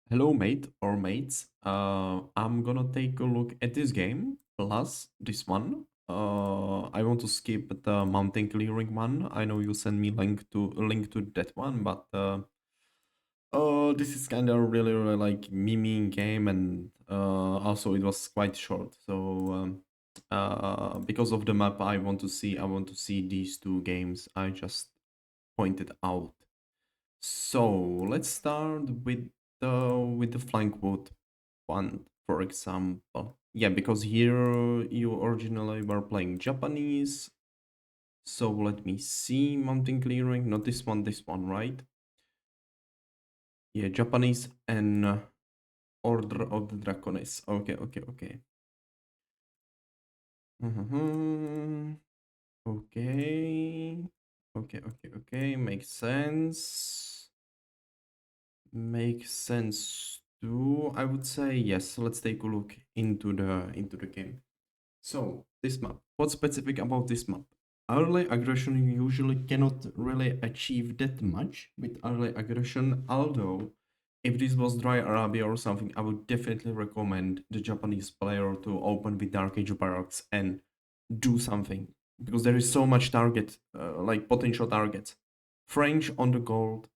Hello, mate or mates. I'm gonna take a look at this game plus this one. I want to skip the mountain clearing one. I know you sent me link to that one, but this is kind of really like miming game, and also it was quite short. So because of the map, I want to see these two games I just pointed out. So let's start with the flank boot one, for example. Yeah, because here you originally were playing Japanese. So let me see, mountain clearing, not this one, right? Yeah, Japanese and Order of the Draconis. Okay, okay, okay. Mhm. Okay. Okay, okay, okay. Makes sense. Makes sense too. I would say yes. Let's take a look into the game. So this map. What's specific about this map? Early aggression usually cannot really achieve that much with early aggression. Although, if this was Dry Arabia or something, I would definitely recommend the Japanese player to open with Dark Age Barracks and do something because there is so much target, like potential targets. French on the gold,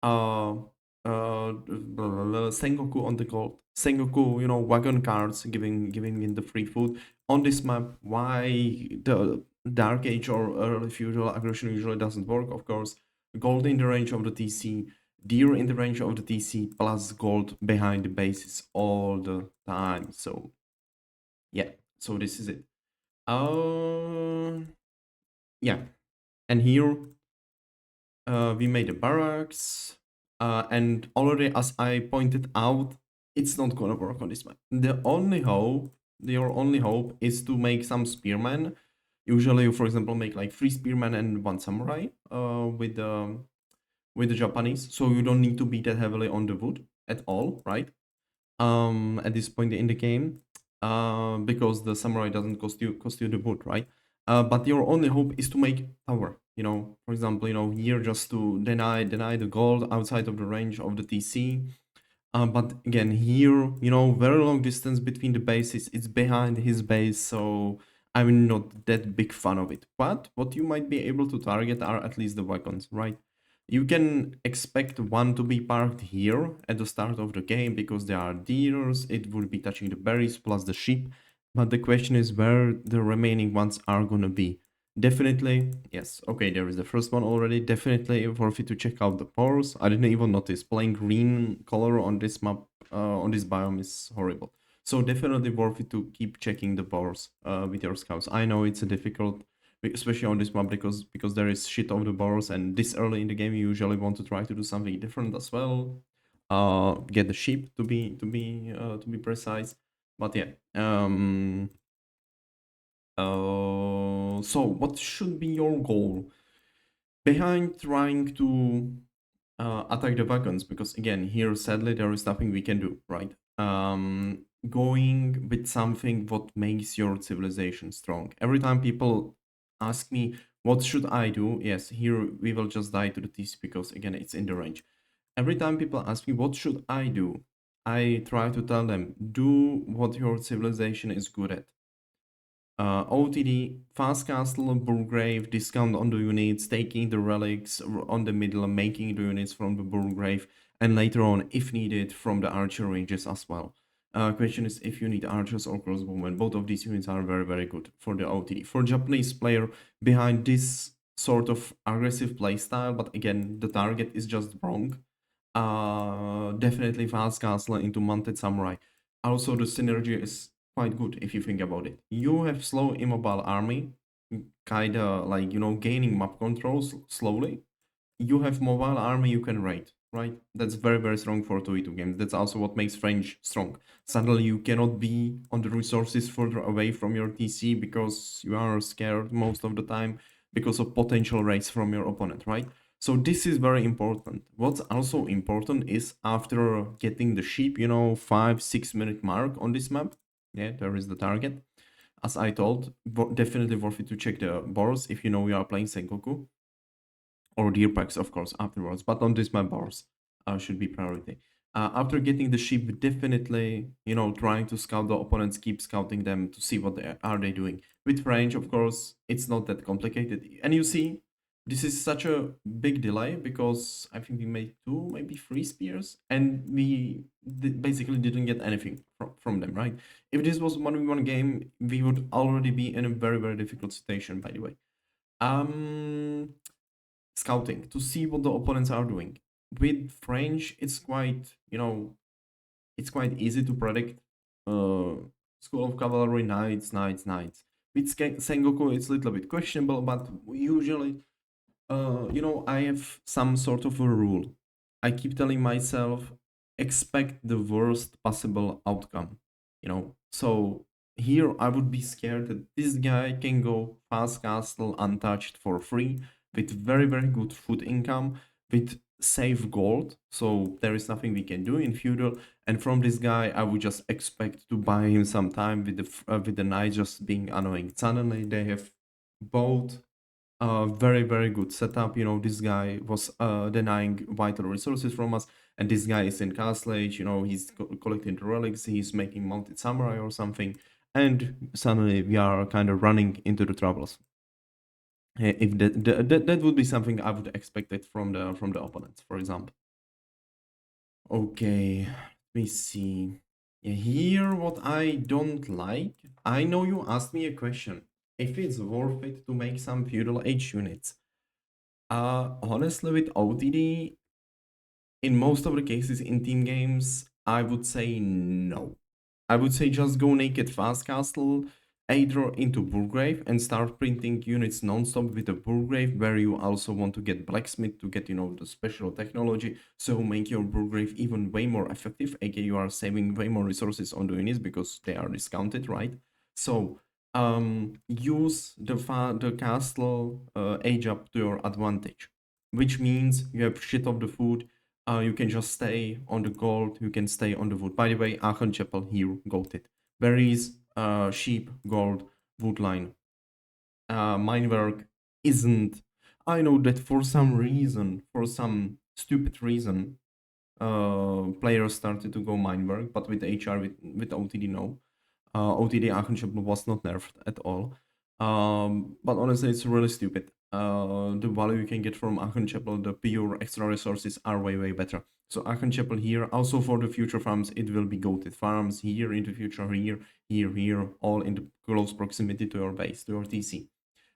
uh, Sengoku on the gold. Sengoku, wagon cards giving in the free food on this map. Why the Dark Age or early feudal aggression usually doesn't work? Of course, gold in the range of the TC, deer in the range of the TC, plus gold behind the bases all the time. So yeah, so this is it. Uh, yeah, and here we made a barracks, and already as I pointed out, it's not gonna work on this map. Your only hope is to make some spearmen. Usually, you, for example, make like 3 spearmen and 1 samurai with the Japanese, so you don't need to be that heavily on the wood at all, right? At this point in the game, because the samurai doesn't cost you the wood, right? But your only hope is to make tower. For example, here just to deny the gold outside of the range of the TC. But again, here, very long distance between the bases. It's behind his base, so I'm not that big fan of it. But what you might be able to target are at least the wagons, right? You can expect one to be parked here at the start of the game because there are deers, it would be touching the berries plus the sheep. But the question is where the remaining ones are gonna be. Definitely, yes. Okay, there is the first one already. Definitely worth it to check out the pores. I didn't even notice. Playing green color on this map, on this biome is horrible. So definitely worth it to keep checking the pores with your scouts. I know it's a difficult, especially on this map because there is shit of the pores, and this early in the game you usually want to try to do something different as well. Get the sheep to be precise. But yeah. So what should be your goal behind trying to attack the wagons? Because again, here sadly there is nothing we can do, right? Going with something what makes your civilization strong. Every time people ask me what should I do, yes, here we will just die to the TC because again it's in the range. Every time people ask me what should I do, I try to tell them do what your civilization is good at. OTD, fast castle, Burgrave, discount on the units, taking the relics on the middle, making the units from the Burgrave, and later on, if needed, from the archer ranges as well. Question is if you need archers or crossbowmen. Both of these units are very, very good for the OTD. For Japanese player behind this sort of aggressive playstyle, but again, the target is just wrong. Definitely fast castle into mounted samurai. Also, the synergy is quite good if you think about it. You have slow immobile army, kinda like gaining map controls slowly. You have mobile army you can raid, right? That's very very strong for 2v2 games. That's also what makes French strong. Suddenly you cannot be on the resources further away from your TC because you are scared most of the time because of potential raids from your opponent, right? So this is very important. What's also important is after getting the sheep, 5-6 minute mark on this map. Yeah, there is the target. As I told, definitely worth it to check the boards if you know you are playing Sengoku or deer packs, of course, afterwards. But on this, my bars should be priority. After getting the sheep, definitely, trying to scout the opponents, keep scouting them to see what are they doing. With range, of course, it's not that complicated. And you see, this is such a big delay because I think we made two, maybe three spears, and we basically didn't get anything from them, right? If this was 1v1 game, we would already be in a very, very difficult situation, by the way. Um, Scouting to see what the opponents are doing. With French, it's quite easy to predict. Uh, School of Cavalry, knights, knights, knights. With Sengoku, it's a little bit questionable, but usually, I have some sort of a rule. I keep telling myself, expect the worst possible outcome. So here I would be scared that this guy can go fast castle untouched for free with very, very good food income, with safe gold. So there is nothing we can do in feudal. And from this guy, I would just expect to buy him some time with the knight just being annoying. Suddenly they have both very, very good setup. This guy was denying vital resources from us, and this guy is in castle age. He's collecting the relics, he's making mounted samurai or something, and suddenly we are kind of running into the troubles. If that would be something I would expect it from the opponents, for example. Okay, let me see. Yeah, here, what I don't like. I know you asked me a question. If it's worth it to make some feudal age units. Honestly, with OTD, in most of the cases in team games, I would say no. I would say just go naked fast castle, either into Burgrave and start printing units non-stop with the Burgrave, where you also want to get blacksmith to get the special technology, so make your Burgrave even way more effective, aka you are saving way more resources on the units because they are discounted, right? So use the castle age up to your advantage, which means you have shit of the food. You can just stay on the gold, you can stay on the wood. By the way, Aachen Chapel here got it. Berries, sheep, gold, woodline. Minework isn't. I know that for some reason, for some stupid reason, players started to go minework, but with HR, with OTD, no. OTD Aachen Chapel was not nerfed at all. But honestly, it's really stupid. The value you can get from Aachen Chapel, the pure extra resources are way, way better. So Aachen Chapel here, also for the future farms, it will be goated farms here in the future, here, all in the close proximity to your base, to your TC.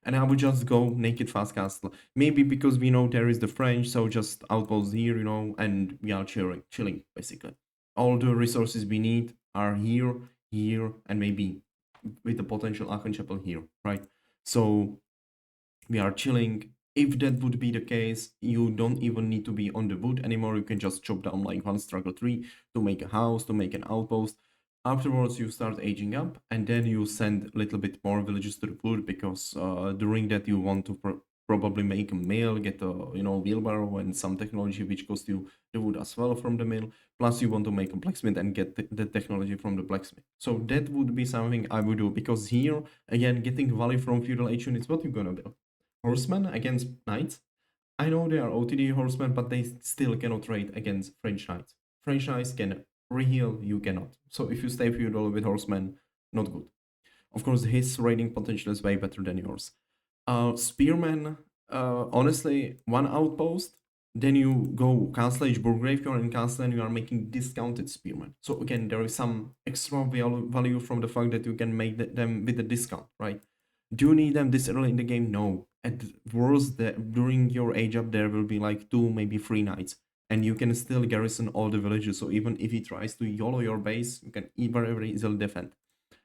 And I would just go naked fast castle. Maybe because we know there is the French, so just outpost here, and we are chilling basically. All the resources we need are here, and maybe with the potential Aachen Chapel here, right? So we are chilling. If that would be the case, you don't even need to be on the wood anymore. You can just chop down like one struggle tree to make a house, to make an outpost. Afterwards, you start aging up, and then you send a little bit more villages to the wood because during that you want to probably make a mill, get a wheelbarrow and some technology which costs you the wood as well from the mill. Plus, you want to make a blacksmith and get the technology from the blacksmith. So that would be something I would do because here again, getting value from feudal age units, what you gonna build? Horsemen against knights. I know they are OTD horsemen, but they still cannot rate against French knights. French knights can reheal, you cannot. So if you stay feudal with horsemen, not good. Of course, his rating potential is way better than yours. Spearmen, honestly, one outpost, then you go Castle Age Burgrave, you're in Castle and you are making discounted spearmen. So again, there is some extra value from the fact that you can make them with a discount, right? Do you need them this early in the game? No. At worst, during your age up, there will be like 2, maybe 3 knights, and you can still garrison all the villages. So even if he tries to YOLO your base, you can very easily defend.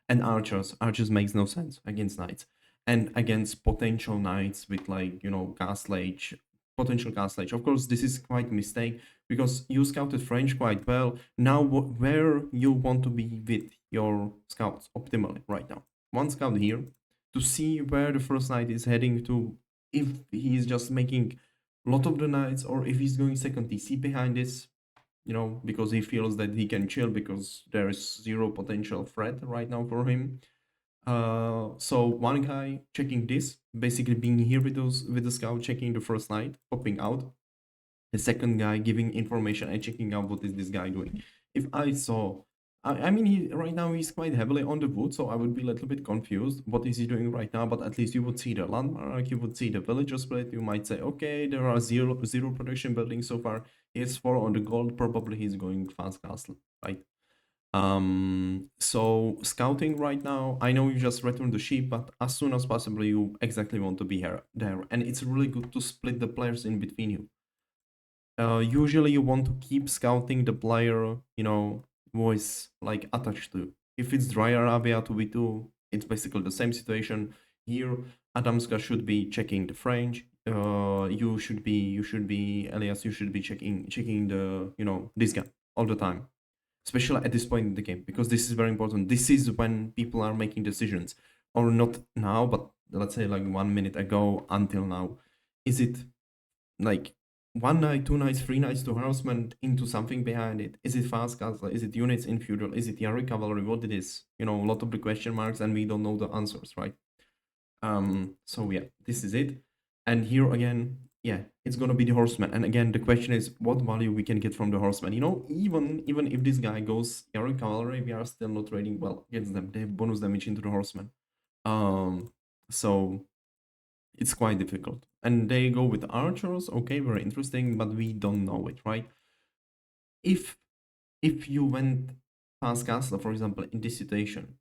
And archers makes no sense against knights, and against potential knights with like castle age, potential castle age. Of course, this is quite a mistake because you scouted French quite well. Now, where you want to be with your scouts optimally right now? One scout here to see where the first knight is heading to, if he's just making a lot of the knights or if he's going second TC behind this, because he feels that he can chill because there is zero potential threat right now for him. So one guy checking this, basically being here with the scout, checking the first knight, popping out, the second guy giving information and checking out what is this guy doing. If I saw, I mean, right now he's quite heavily on the wood, so I would be a little bit confused. What is he doing right now? But at least you would see the landmark, you would see the villager split. You might say, okay, there are zero production buildings so far. He has four on the gold. Probably he's going fast castle, right? So scouting right now, I know you just returned the sheep, but as soon as possible, you exactly want to be here there, and it's really good to split the players in between you. Usually you want to keep scouting the player, who is like attached to. If it's Dry Arabia 2v2, it's basically the same situation. Here, Adamska should be checking the French. You should be Elias. You should be checking the this guy all the time, especially at this point in the game, because this is very important. This is when people are making decisions, or not now, but let's say like 1 minute ago until now. Is it like one night, 2 nights, 3 nights to harassment into something behind it? Is it fast castle? Is it units in feudal? Is it Yari cavalry? What it is? A lot of the question marks, and we don't know the answers, right? So yeah, this is it. And here again, yeah, it's gonna be the horseman. And again, the question is what value we can get from the horseman. Even if this guy goes Yari cavalry, we are still not trading well against them. They have bonus damage into the horseman. So it's quite difficult. And they go with archers, okay, very interesting, but we don't know it, right? If you went fast castle, for example, in this situation,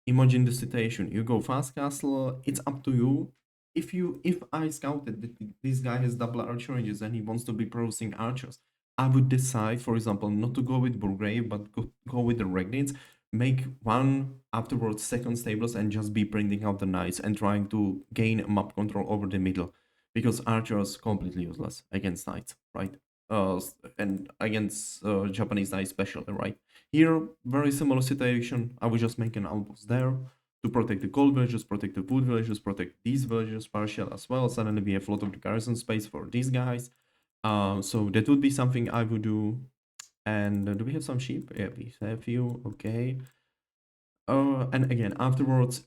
imagine the situation, you go fast castle, it's up to you. If I scouted that this guy has double archer ranges and he wants to be producing archers, I would decide, for example, not to go with Burgrave, but go with the Regnids, make one afterwards second stables and just be printing out the knights and trying to gain map control over the middle, because archers completely useless against knights, right? And against Japanese knights especially, right? Here, very similar situation. I would just make an outpost there to protect the gold villages, protect the wood villages, protect these villages partial as well. Suddenly we have a lot of the garrison space for these guys. So that would be something I would do. And do we have some sheep? Yeah, we have a few. Okay. And again, afterwards,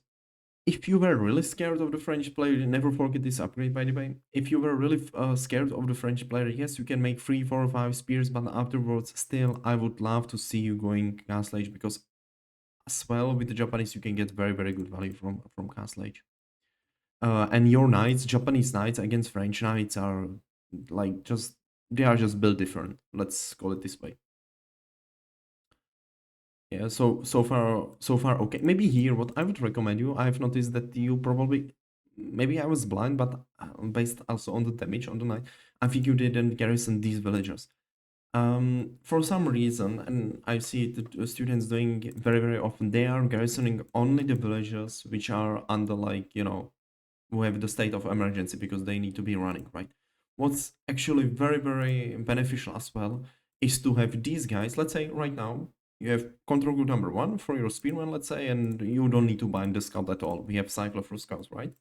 if you were really scared of the French player, never forget this upgrade, by the way. If you were really scared of the French player, yes, you can make 3, 4, 5 spears, but afterwards, still, I would love to see you going Castle Age, because as well with the Japanese, you can get very, very good value from Castle Age. And your knights, Japanese knights against French knights are like they are just built different. Let's call it this way. Yeah, so far okay. Maybe here, what I would recommend you, I've noticed that you probably, maybe I was blind, but based also on the damage on the night, I think you didn't garrison these villagers. For some reason, and I see it the students doing it very, very often, they are garrisoning only the villagers which are under, like, who have the state of emergency, because they need to be running, right? What's actually very, very beneficial as well is to have these guys. Let's say right now you have control group number 1 for your spearman, let's say, and you don't need to bind the scout at all. We have cycler for scouts, right?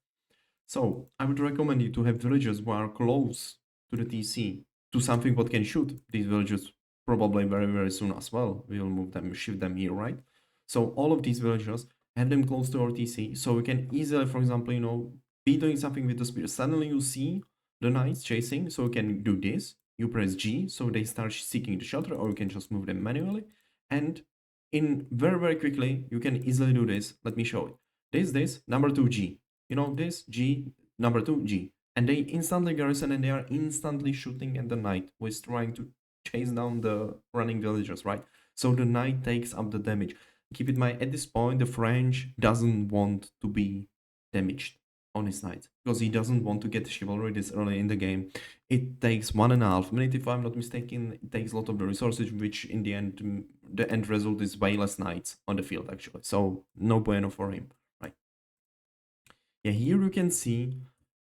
So I would recommend you to have villagers who are close to the TC, to something what can shoot these villagers probably very, very soon as well. We'll move them, shift them here, right? So all of these villagers, have them close to our TC, so we can easily, for example, be doing something with the spear. Suddenly you see the knights chasing, so you can do this. You press G, so they start seeking the shelter, or you can just move them manually. And in very, very quickly, you can easily do this. Let me show it. This, number 2, G. This, G, number 2, G. And they instantly garrison, and they are instantly shooting at the knight who is trying to chase down the running villagers, right? So the knight takes up the damage. Keep in mind, at this point, the French doesn't want to be damaged on his knight, because he doesn't want to get chivalry this early in the game. It takes 1.5 minutes, if I'm not mistaken. It takes a lot of the resources, which in the end, the end result is way less knights on the field, actually. So no bueno for him, right? Yeah, here you can see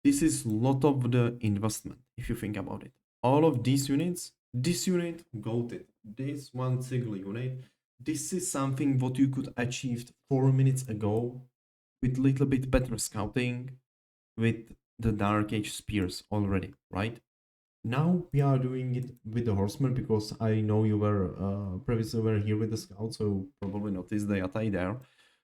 this is a lot of the investment, if you think about it. All of these units, this unit, goated. This one single unit, this is something what you could achieve 4 minutes ago with little bit better scouting, with the Dark Age spears already, right? Now we are doing it with the horsemen, because I know you were previously were here with the scout, so probably noticed the Yatai there.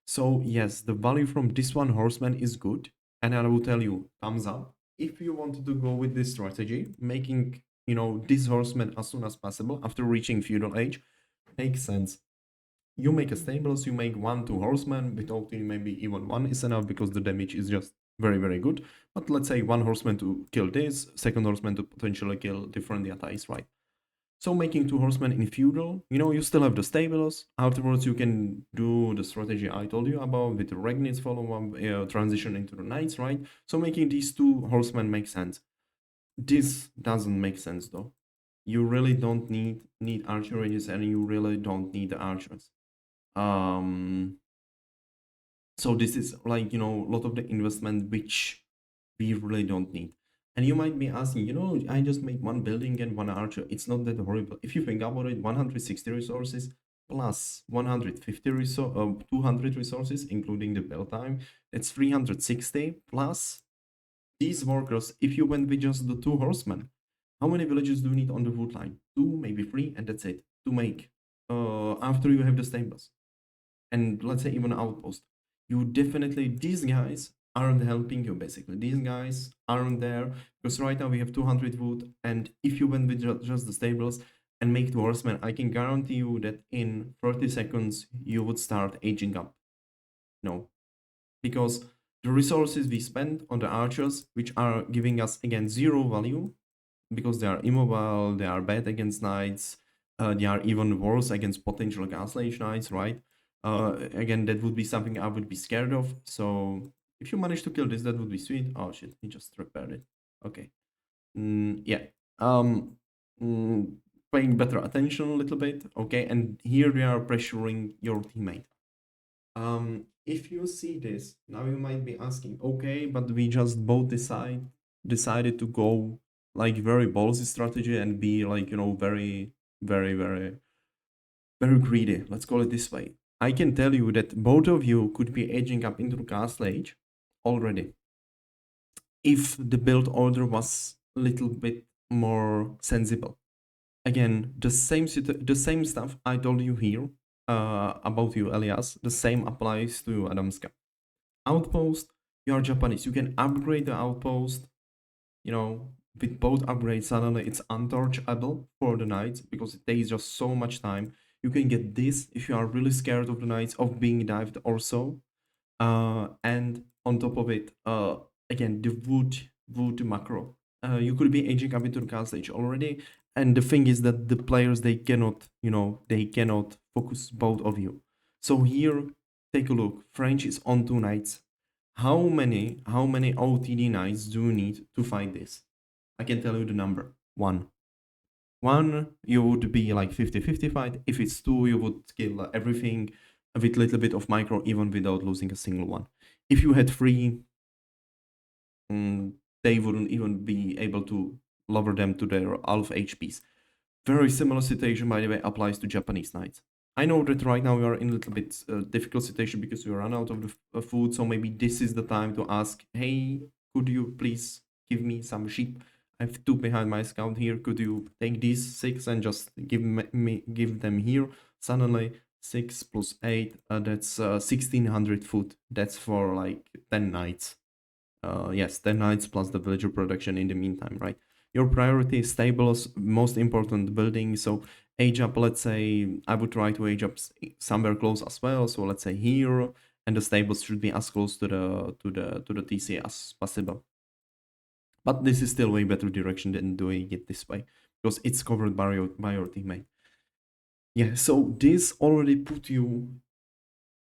So yes, the value from this one horseman is good, and I will tell you, thumbs up if you wanted to go with this strategy, making this horseman as soon as possible after reaching feudal age makes sense. You make a stables, you make 1, 2 horsemen, without maybe even one is enough because the damage is just very, very good. But let's say one horseman to kill this, second horseman to potentially kill different yatais, right? So making 2 horsemen in feudal, you still have the stables. Afterwards, you can do the strategy I told you about with the Regnitz follow-up, transition into the knights, right? So making these 2 horsemen makes sense. This doesn't make sense though. You really don't need archer ranges, and you really don't need the archers. Um, so this is like, a lot of the investment which we really don't need. And you might be asking, I just make one building and one archer. It's not that horrible. If you think about it, 160 resources plus 150 resource, 200 resources, including the build time, it's 360 plus these workers. If you went with just the 2 horsemen, how many villages do you need on the wood line? 2, maybe 3, and that's it to make. After you have the stables and let's say even outpost, you definitely, these guys aren't helping you. Basically these guys aren't there because right now we have 200 wood, and if you went with just the stables and make 2 horsemen, I can guarantee you that in 30 seconds you would start aging up. No, because the resources we spend on the archers, which are giving us again zero value because they are immobile, they are bad against knights, they are even worse against potential gaslight knights, right? Again, that would be something I would be scared of. So if you manage to kill this, that would be sweet. Oh shit, he just repaired it. Okay. Yeah. Um, mm, Paying better attention a little bit. Okay, and here they are pressuring your teammate. If you see this, now you might be asking, okay, but we just both decided to go like very ballsy strategy and be like, very, very, very, very greedy. Let's call it this way. I can tell you that both of you could be edging up into the castle age already if the build order was a little bit more sensible. Again, the same stuff I told you here about you, Elias. The same applies to Adamska. Outpost, you are Japanese. You can upgrade the outpost, with both upgrades, suddenly it's untouchable for the knights because it takes just so much time. You can get this if you are really scared of the knights of being dived or so. And on top of it, again, the wood macro. You could be aging up into the cast stage already. And the thing is that the players, they cannot focus both of you. So here, take a look. French is on 2 knights. How many OTD knights do you need to fight this? I can tell you the number. One. One, you would be like 50-50 fight. If it's two, you would kill everything with a little bit of micro, even without losing a single one. If you had three, they wouldn't even be able to lower them to their half HPs. Very similar situation, by the way, applies to Japanese knights. I know that right now we are in a little bit difficult situation because we run out of the food, so maybe this is the time to ask, hey, could you please give me some sheep? I have 2 behind my scout here. Could you take these 6 and just give them here? Suddenly 6 plus 8, that's 1600 food. That's for like 10 knights. Yes, 10 knights plus the villager production in the meantime, right? Your priority is stables, most important building. So age up, let's say I would try to age up somewhere close as well. So let's say here, and the stables should be as close to the TC as possible. But this is still way better direction than doing it this way because it's covered by your teammate. Yeah, so this already put you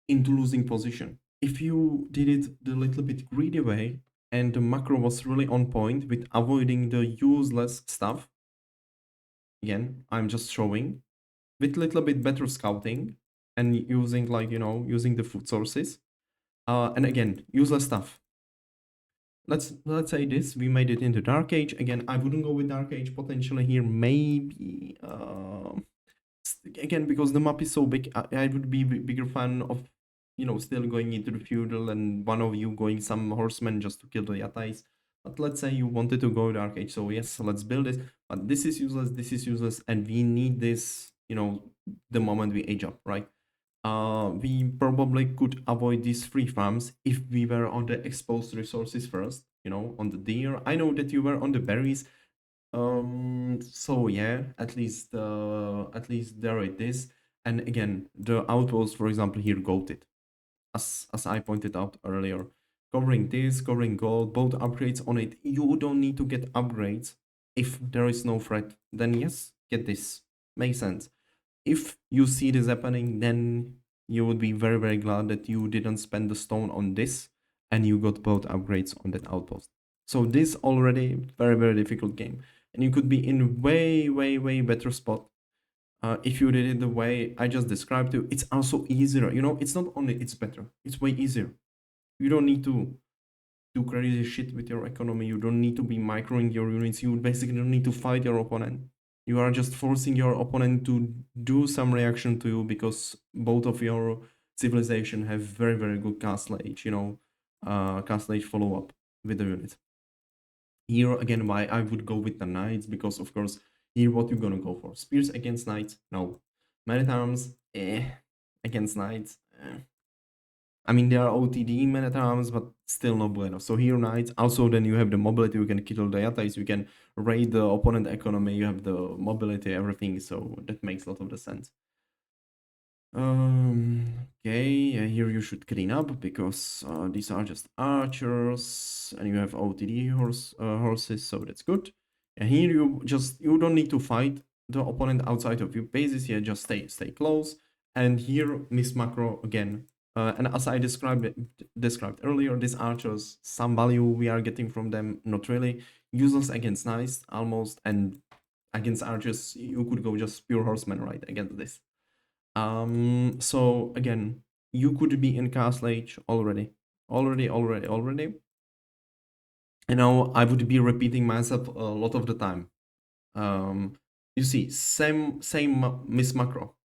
into losing position. If you did it the little bit greedy way and the macro was really on point with avoiding the useless stuff, again, I'm just showing, with little bit better scouting and using like, using the food sources, and again, useless stuff. Let's say this, we made it into Dark Age. Again, I wouldn't go with Dark Age potentially here, maybe, again, because the map is so big, I would be bigger fan of, still going into the feudal and one of you going some horsemen just to kill the yatais. But let's say you wanted to go Dark Age, so yes, let's build it. But this is useless, and we need this, the moment we age up, right? We probably could avoid these free farms if we were on the exposed resources first, on the deer. I know that you were on the berries, So yeah, at least there it is. And again, the outpost, for example, here gold, as I pointed out earlier. Covering this, covering gold, both upgrades on it. You don't need to get upgrades if there is no threat. Then yes, get this. Makes sense. If you see this happening, then you would be very, very glad that you didn't spend the stone on this and you got both upgrades on that outpost. So this already very, very difficult game. And you could be in way, way, way better spot if you did it the way I just described to you. It's also easier. You know, it's not only it's better, it's way easier. You don't need to do crazy shit with your economy. You don't need to be microing your units. You basically don't need to fight your opponent. You are just forcing your opponent to do some reaction to you because both of your civilization have very, very good castle age, castle age follow up with the unit. Here again, why I would go with the knights, because of course, here what you're gonna go for? Spears against knights? No. Man at arms? Against knights? I mean, there are OTD men at arms, but still no bueno. So here knights. Also, then you have the mobility. You can kill the Yatais. You can raid the opponent economy. You have the mobility, everything. So that makes a lot of the sense. Okay, here you should clean up because these are just archers and you have OTD horses, so that's good. And here you don't need to fight the opponent outside of your bases. Yeah, just stay close. And here Miss Macro again. And as I described earlier, these archers, some value we are getting from them, not really. Useless against knights almost, and against archers you could go just pure horsemen right against this. So again, you could be in Castle Age already. You know, I would be repeating myself a lot of the time. You see, same Miss Macro.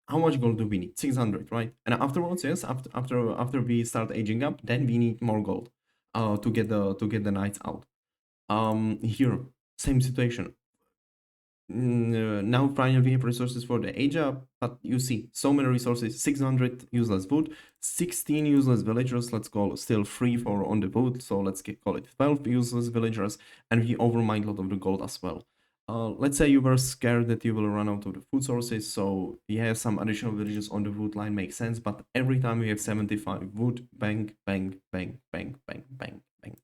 How much gold do we need? 600, right? And afterwards, yes, after we start aging up, then we need more gold, to get the knights out. Here, same situation. Now finally we have resources for the age up, but you see so many resources. 600 useless wood, 16 useless villagers. Let's call still 3 for on the wood, so let's call it 12 useless villagers, and we overmined a lot of the gold as well. Let's say you were scared that you will run out of the food sources, so yeah, some additional villages on the wood line makes sense, but every time we have 75 wood, bang, bang, bang, bang, bang, bang, bang.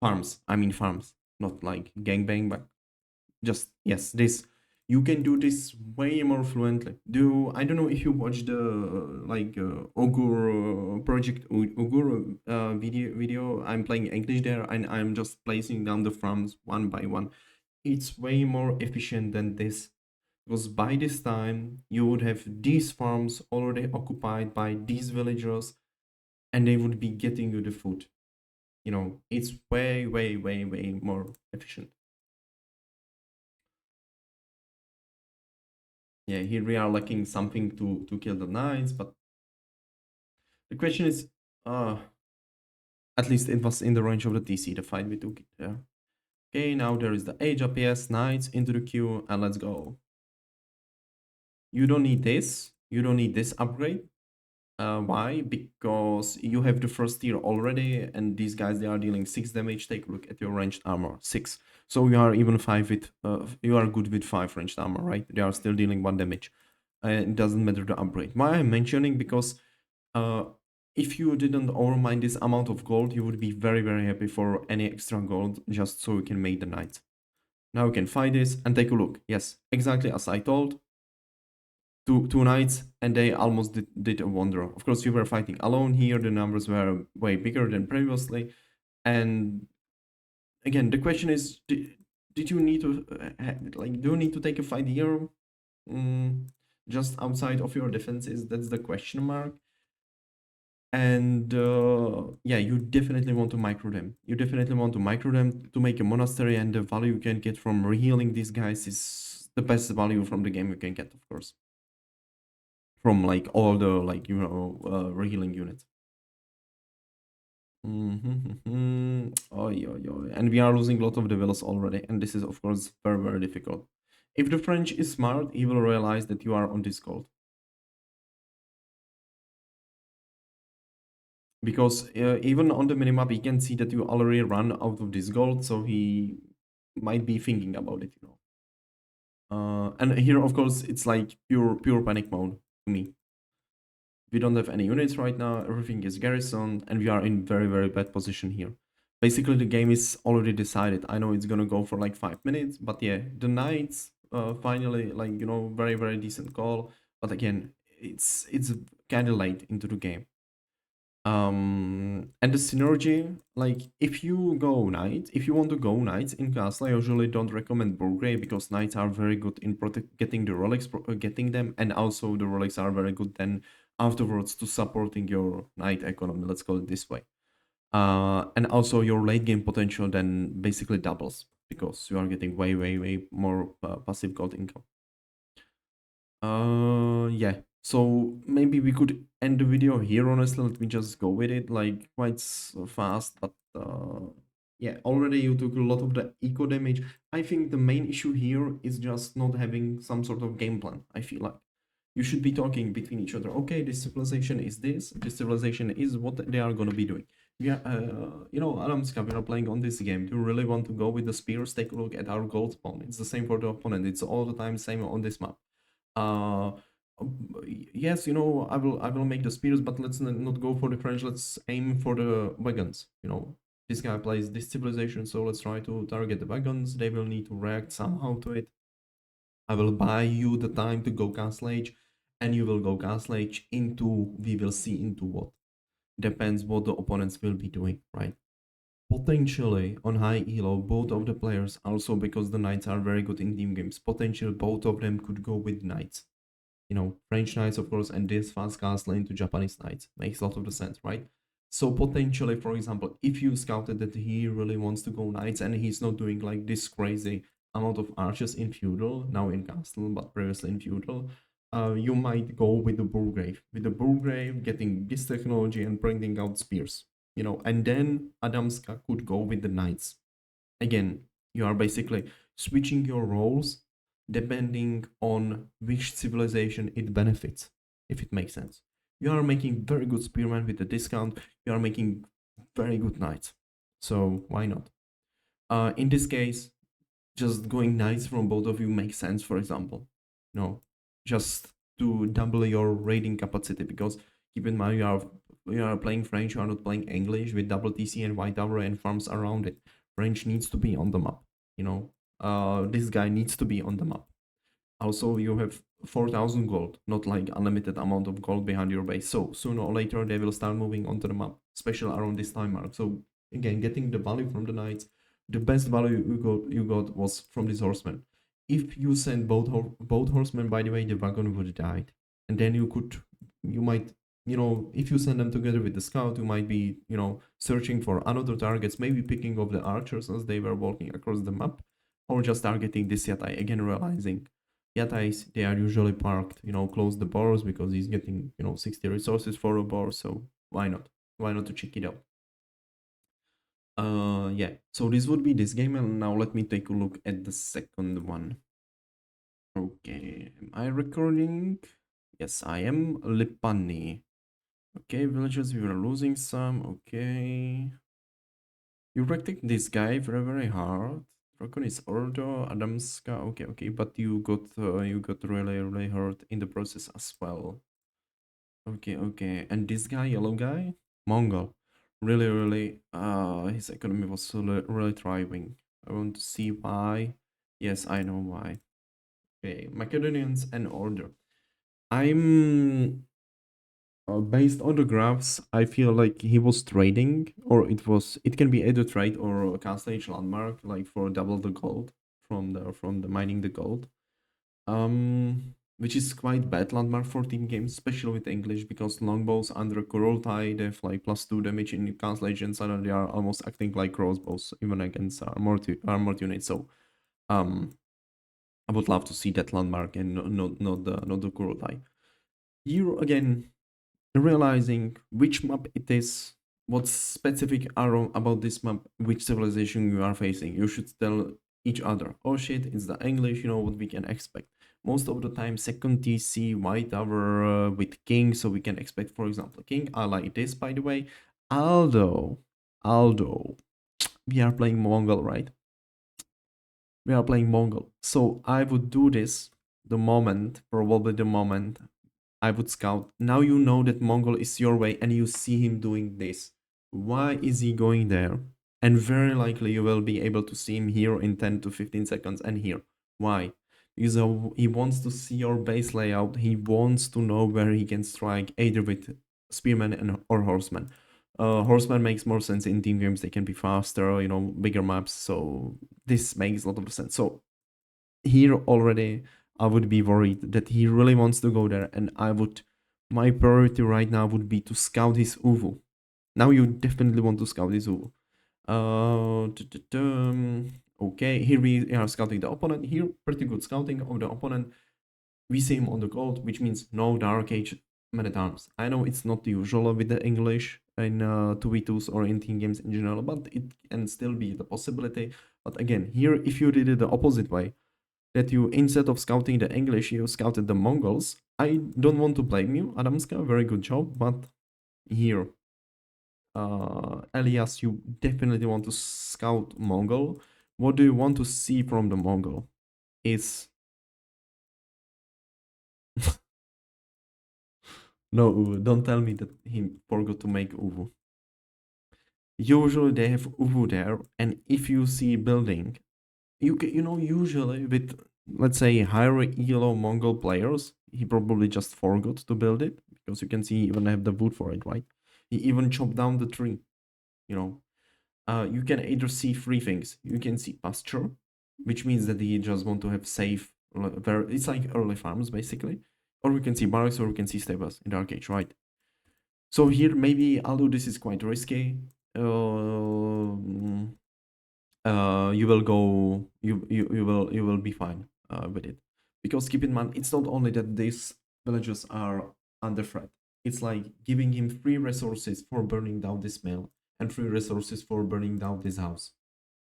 Farms, I mean farms, not like gangbang, but just yes, this you can do this way more fluently. Do I don't know if you watch the Ogur project Ogur video. I'm playing English there and I'm just placing down the farms one by one. It's way more efficient than this, because by this time you would have these farms already occupied by these villagers and they would be getting you the food. You know, it's way way more efficient. Yeah, here we are lacking something to kill the knights, but the question is, uh, at least it was in the range of the TC, the fight we took there. Okay, now there is the age up, yes, knights into the queue, and let's go. You don't need this. You don't need this upgrade. Why? Because you have the first tier already, and these guys, they are dealing 6 damage. Take a look at your ranged armor, 6. So you are even 5 with, you are good with 5 ranged armor, right? They are still dealing 1 damage. It doesn't matter the upgrade. Why I'm mentioning, because uh, if you didn't overmine this amount of gold, you would be very, very happy for any extra gold just so you can make the knight. Now you can fight this and take a look. Yes, exactly as I told. Two knights and they almost did a wonder. Of course, you were fighting alone here. The numbers were way bigger than previously. And again, the question is, did you need to, do you need to take a fight here? Just outside of your defenses? That's the question mark. And yeah, you definitely want to micro them. You definitely want to micro them to make a monastery, and the value you can get from rehealing these guys is the best value from the game you can get, of course. From like all the rehealing units. Oy, oy, oy. And we are losing a lot of the villas already, and this is of course very, very difficult. If the French is smart, he will realize that you are on this gold. because even on the minimap he can see that you already run out of this gold, so he might be thinking about it, you know. And here, of course, it's like pure panic mode to me. We don't have any units right now. Everything is garrisoned, and we are in very bad position here. Basically, the game is already decided. I know it's gonna go for like 5 minutes, but yeah, the knights finally, like, you know, very decent call. But again, it's kind of late into the game. And the synergy, like if you go knight, if you want to go knights in castle, I usually don't recommend Burgrave because knights are very good in getting the relics, getting them, and also the relics are very good then afterwards to supporting your knight economy. Let's call it this way. And also your late game potential then basically doubles because you are getting way more passive gold income. Yeah. So maybe we could end the video here. Honestly, let me just go with it like quite fast. But yeah, already you took a lot of the eco damage. I think the main issue here is just not having some sort of game plan. I feel like you should be talking between each other. Okay, this civilization is this. This civilization is what they are gonna be doing. Yeah, you know, Adamska, we are playing on this game. Do you really want to go with the spears? Take a look at our gold spawn. It's the same for the opponent. It's all the time same on this map. uh yes, you know, I will make the spears, but let's not go for the French. Let's aim for the wagons, you know. This guy plays this civilization, so let's try to target the wagons. They will need to react somehow to it. I will buy you the time to go castle age, and you will go castle age into, we will see into what, depends what the opponents will be doing, right? Potentially on high elo, both of the players, also because the knights are very good in team games, potentially both of them could go with knights, you know, French knights, of course, and this fast castle into Japanese knights. Makes a lot of the sense, right? So potentially, for example, if you scouted that he really wants to go knights and he's not doing like this crazy amount of archers in feudal, now in castle, but previously in feudal, you might go with the Burgrave. With the Burgrave, getting this technology and bringing out spears, you know, and then Adamska could go with the knights. Again, you are basically switching your roles depending on which civilization it benefits, if it makes sense. You are making very good spearmen with a discount, you are making very good knights. So why not? In this case, just going knights from both of you makes sense, for example. No, just to double your raiding capacity, because keep in mind you are playing French, you are not playing English with double TC and white tower and farms around it. French needs to be on the map, you know. This guy needs to be on the map. Also, you have 4,000 gold, not like unlimited amount of gold behind your base. So sooner or later they will start moving onto the map, especially around this time mark. So again, getting the value from the knights, the best value you got was from this horseman. If you send both horsemen, by the way, the wagon would have died, and then you might, you know, if you send them together with the scout, you might be, you know, searching for another targets, maybe picking up the archers as they were walking across the map, or just targeting this yatai. Again, realizing yatais, they are usually parked, you know, close the bars because he's getting, you know, 60 resources for a bar. So why not? Why not to check it out? Yeah. So this would be this game, and now let me take a look at the second one. Okay, am I recording? Yes, I am. Lipani. Okay, villagers, we were losing some. Okay. You wrecked this guy very hard. Dragon is Ordo, Adamska. Okay, but you got really hurt in the process as well. Okay. And this guy, yellow guy, Mongol, really, his economy was really thriving. I want to see why. Yes, I know why. Okay, Macedonians and Order. I'm based on the graphs, I feel like he was trading, or it can be either trade or a castle age landmark, like for double the gold from the mining the gold. Which is quite bad landmark for team games, especially with English, because longbows under Kurultai, they have like +2 damage in castle age, and suddenly they are almost acting like crossbows, even against armored units. So um I would love to see that landmark and not the Kurultai. Here again, realizing which map it is, what's specific arrow about this map, which civilization you are facing. You should tell each other, oh shit, it's the English, you know what we can expect. Most of the time, second TC, white tower with king, so we can expect, for example, king. I like this, by the way. Aldo, Aldo, we are playing Mongol, right? We are playing Mongol. So I would do this the moment, probably the moment I would scout. Now you know that Mongol is your way and you see him doing this. Why is he going there? And very likely you will be able to see him here in 10 to 15 seconds and here. Why? Because he wants to see your base layout. He wants to know where he can strike either with spearman or horseman. Horseman makes more sense in team games. They can be faster, bigger maps. So this makes a lot of sense. So here already I would be worried that he really wants to go there, and my priority right now would be to scout his Uvu. Now you definitely want to scout his Uvu. Okay, here we are scouting the opponent. Here, pretty good scouting of the opponent. We see him on the gold, which means no Dark Age Man at Arms. I know it's not usual with the English in 2v2s or in team games in general, but it can still be the possibility. But again, here, if you did it the opposite way, that you, instead of scouting the English, you scouted the Mongols. I don't want to blame you, Adamska, very good job, but here, Elias, you definitely want to scout Mongol. What do you want to see from the Mongol? Is no Uwu. Don't tell me that he forgot to make Uwu. Usually they have Uwu there, and if you see building, usually with, let's say, higher elo Mongol players, he probably just forgot to build it because you can see he even have the wood for it, right? He even chopped down the tree. You know, you can either see three things. You can see pasture, which means that he just want to have safe. It's like early farms basically, or we can see barracks, or we can see stables in the arcade, right? So here maybe, although this is quite risky, you will go you will be fine with it, because keep in mind, it's not only that these villages are under threat, it's like giving him free resources for burning down this mill and free resources for burning down this house.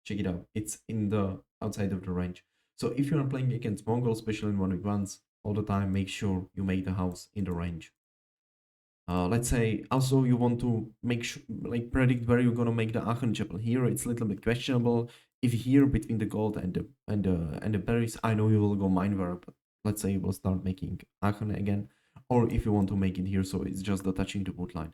Check it out, it's in the outside of the range. So if you are playing against Mongols, especially in 1v1s, all the time make sure you make the house in the range. Let's say also you want to make sure, like, predict where you're gonna make the Aachen chapel. Here it's a little bit questionable. If here between the gold and the berries, I know you will go Minewear, but let's say you will start making Aachen again, or if you want to make it here, so it's just the touching the wood line.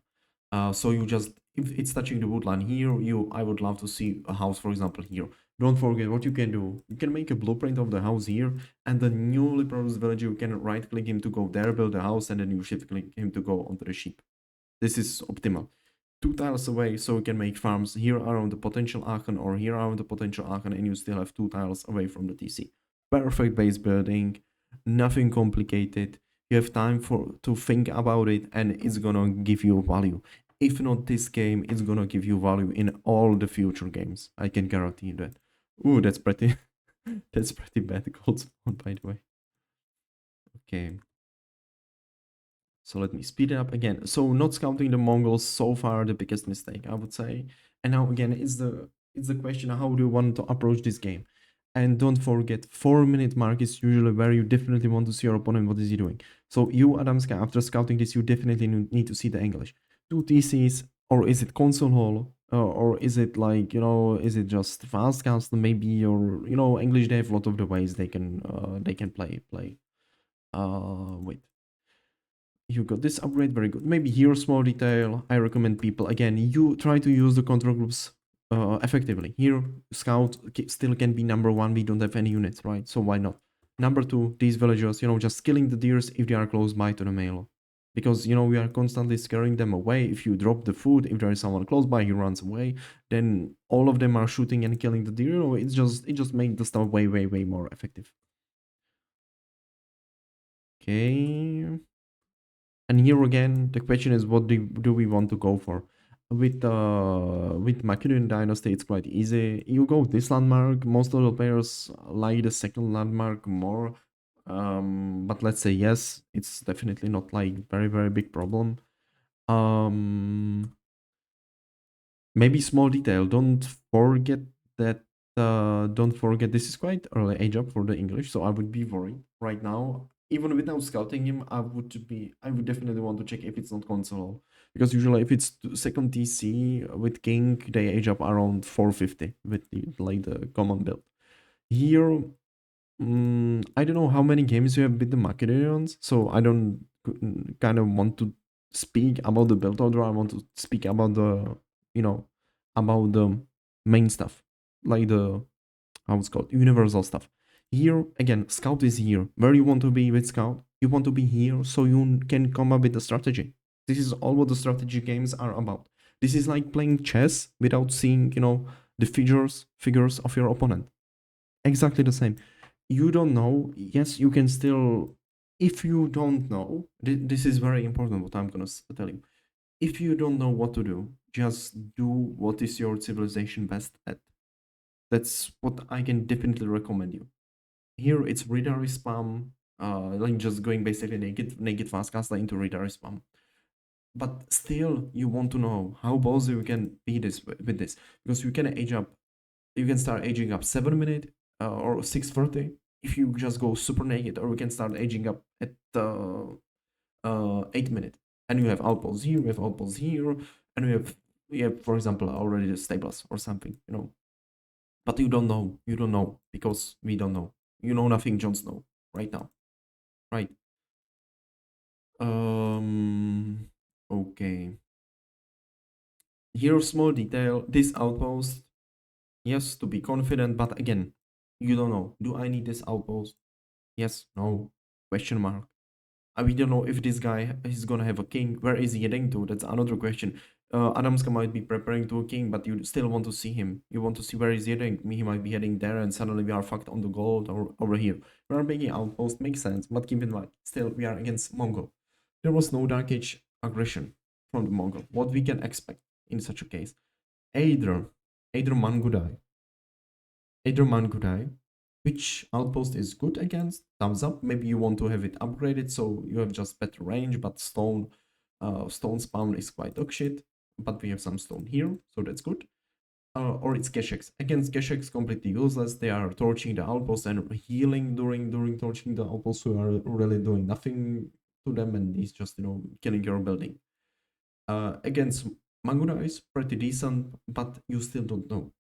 So you just, if it's touching the wood line here, I would love to see a house, for example, here. Don't forget what you can do. You can make a blueprint of the house here, and the newly produced village, you can right click him to go there, build a house, and then you shift click him to go onto the sheep. This is optimal. 2 tiles away, so you can make farms here around the potential Aachen or here around the potential Aachen, and you still have 2 tiles away from the TC. Perfect base building, nothing complicated. You have time to think about it, and it's gonna give you value. If not this game, it's gonna give you value in all the future games. I can guarantee that. Ooh, that's pretty. That's pretty bad gold spawn, by the way. Okay. So let me speed it up again. So not scouting the Mongols so far the biggest mistake, I would say. And now again, it's the question, how do you want to approach this game? And don't forget, 4 minute mark is usually where you definitely want to see your opponent, what is he doing. So you, Adamska, after scouting this, you definitely need to see the English. 2 TCs, or is it console hall? Or is it like, is it just fast castle maybe? Or, English, they have a lot of the ways they can play. Wait. You got this upgrade, very good. Maybe here, small detail. I recommend people, again, you try to use the control groups effectively. Here, scout still can be number one. We don't have any units, right? So why not? Number two, these villagers, just killing the deers if they are close by to the mail. Because, we are constantly scaring them away. If you drop the food, if there is someone close by, he runs away. Then all of them are shooting and killing the deer. It just makes the stuff way, way, way more effective. Okay. And here again, the question is, what do we want to go for? With Macedonian Dynasty, it's quite easy. You go this landmark. Most of the players like the second landmark more. But let's say yes, it's definitely not like very, very big problem. Maybe small detail. Don't forget that. Don't forget this is quite early age up for the English, so I would be worried right now. even without scouting him, I would definitely want to check if it's not console. Because usually if it's second TC with King, they age up around 450 with the common build. Here, I don't know how many games you have with the Macedonians, so I don't kind of want to speak about the build order. I want to speak about you know, about the main stuff, like the how it's called, universal stuff. Here again, Scout is here. Where you want to be with Scout? You want to be here so you can come up with a strategy. This is all what the strategy games are about. This is like playing chess without seeing, the figures of your opponent. Exactly the same. You don't know. Yes, you can still. If you don't know, this is very important. What I'm gonna tell you. If you don't know what to do, just do what is your civilization best at. That's what I can definitely recommend you. Here it's redirect spam, like just going basically naked fast caster into redirect spam. But still, you want to know how ballsy you can be this with this, because you can age up. You can start aging up 7 minute or 6:30 if you just go super naked, or we can start aging up at 8 minute, and you have outposts here, you have outposts here, and you have for example already the stables or something. But you don't know because we don't know. You know nothing, Jon Snow, right now, right? Um. Okay. Here, small detail. This outpost, yes, to be confident, but again, you don't know. Do I need this outpost? Yes, no. Question mark. We don't know if this guy is gonna have a king. Where is he heading to? That's another question. Adamska might be preparing to a king, but you still want to see him. You want to see where he's heading. He might be heading there, and suddenly we are fucked on the gold or over here. We are making outpost, makes sense, but keep in mind, still we are against Mongol. There was no Dark Age aggression from the Mongol. What we can expect in such a case? Either, either Mangudai, either Mangudai, which outpost is good against? Thumbs up. Maybe you want to have it upgraded so you have just better range, but stone spawn is quite dog shit. But we have some stone here, so that's good. Or it's Gesheks. Against Gesheks, completely useless. They are torching the outpost and healing during torching the outpost, so are really doing nothing to them, and he's just killing your building. Against Manguna is pretty decent, but you still don't know.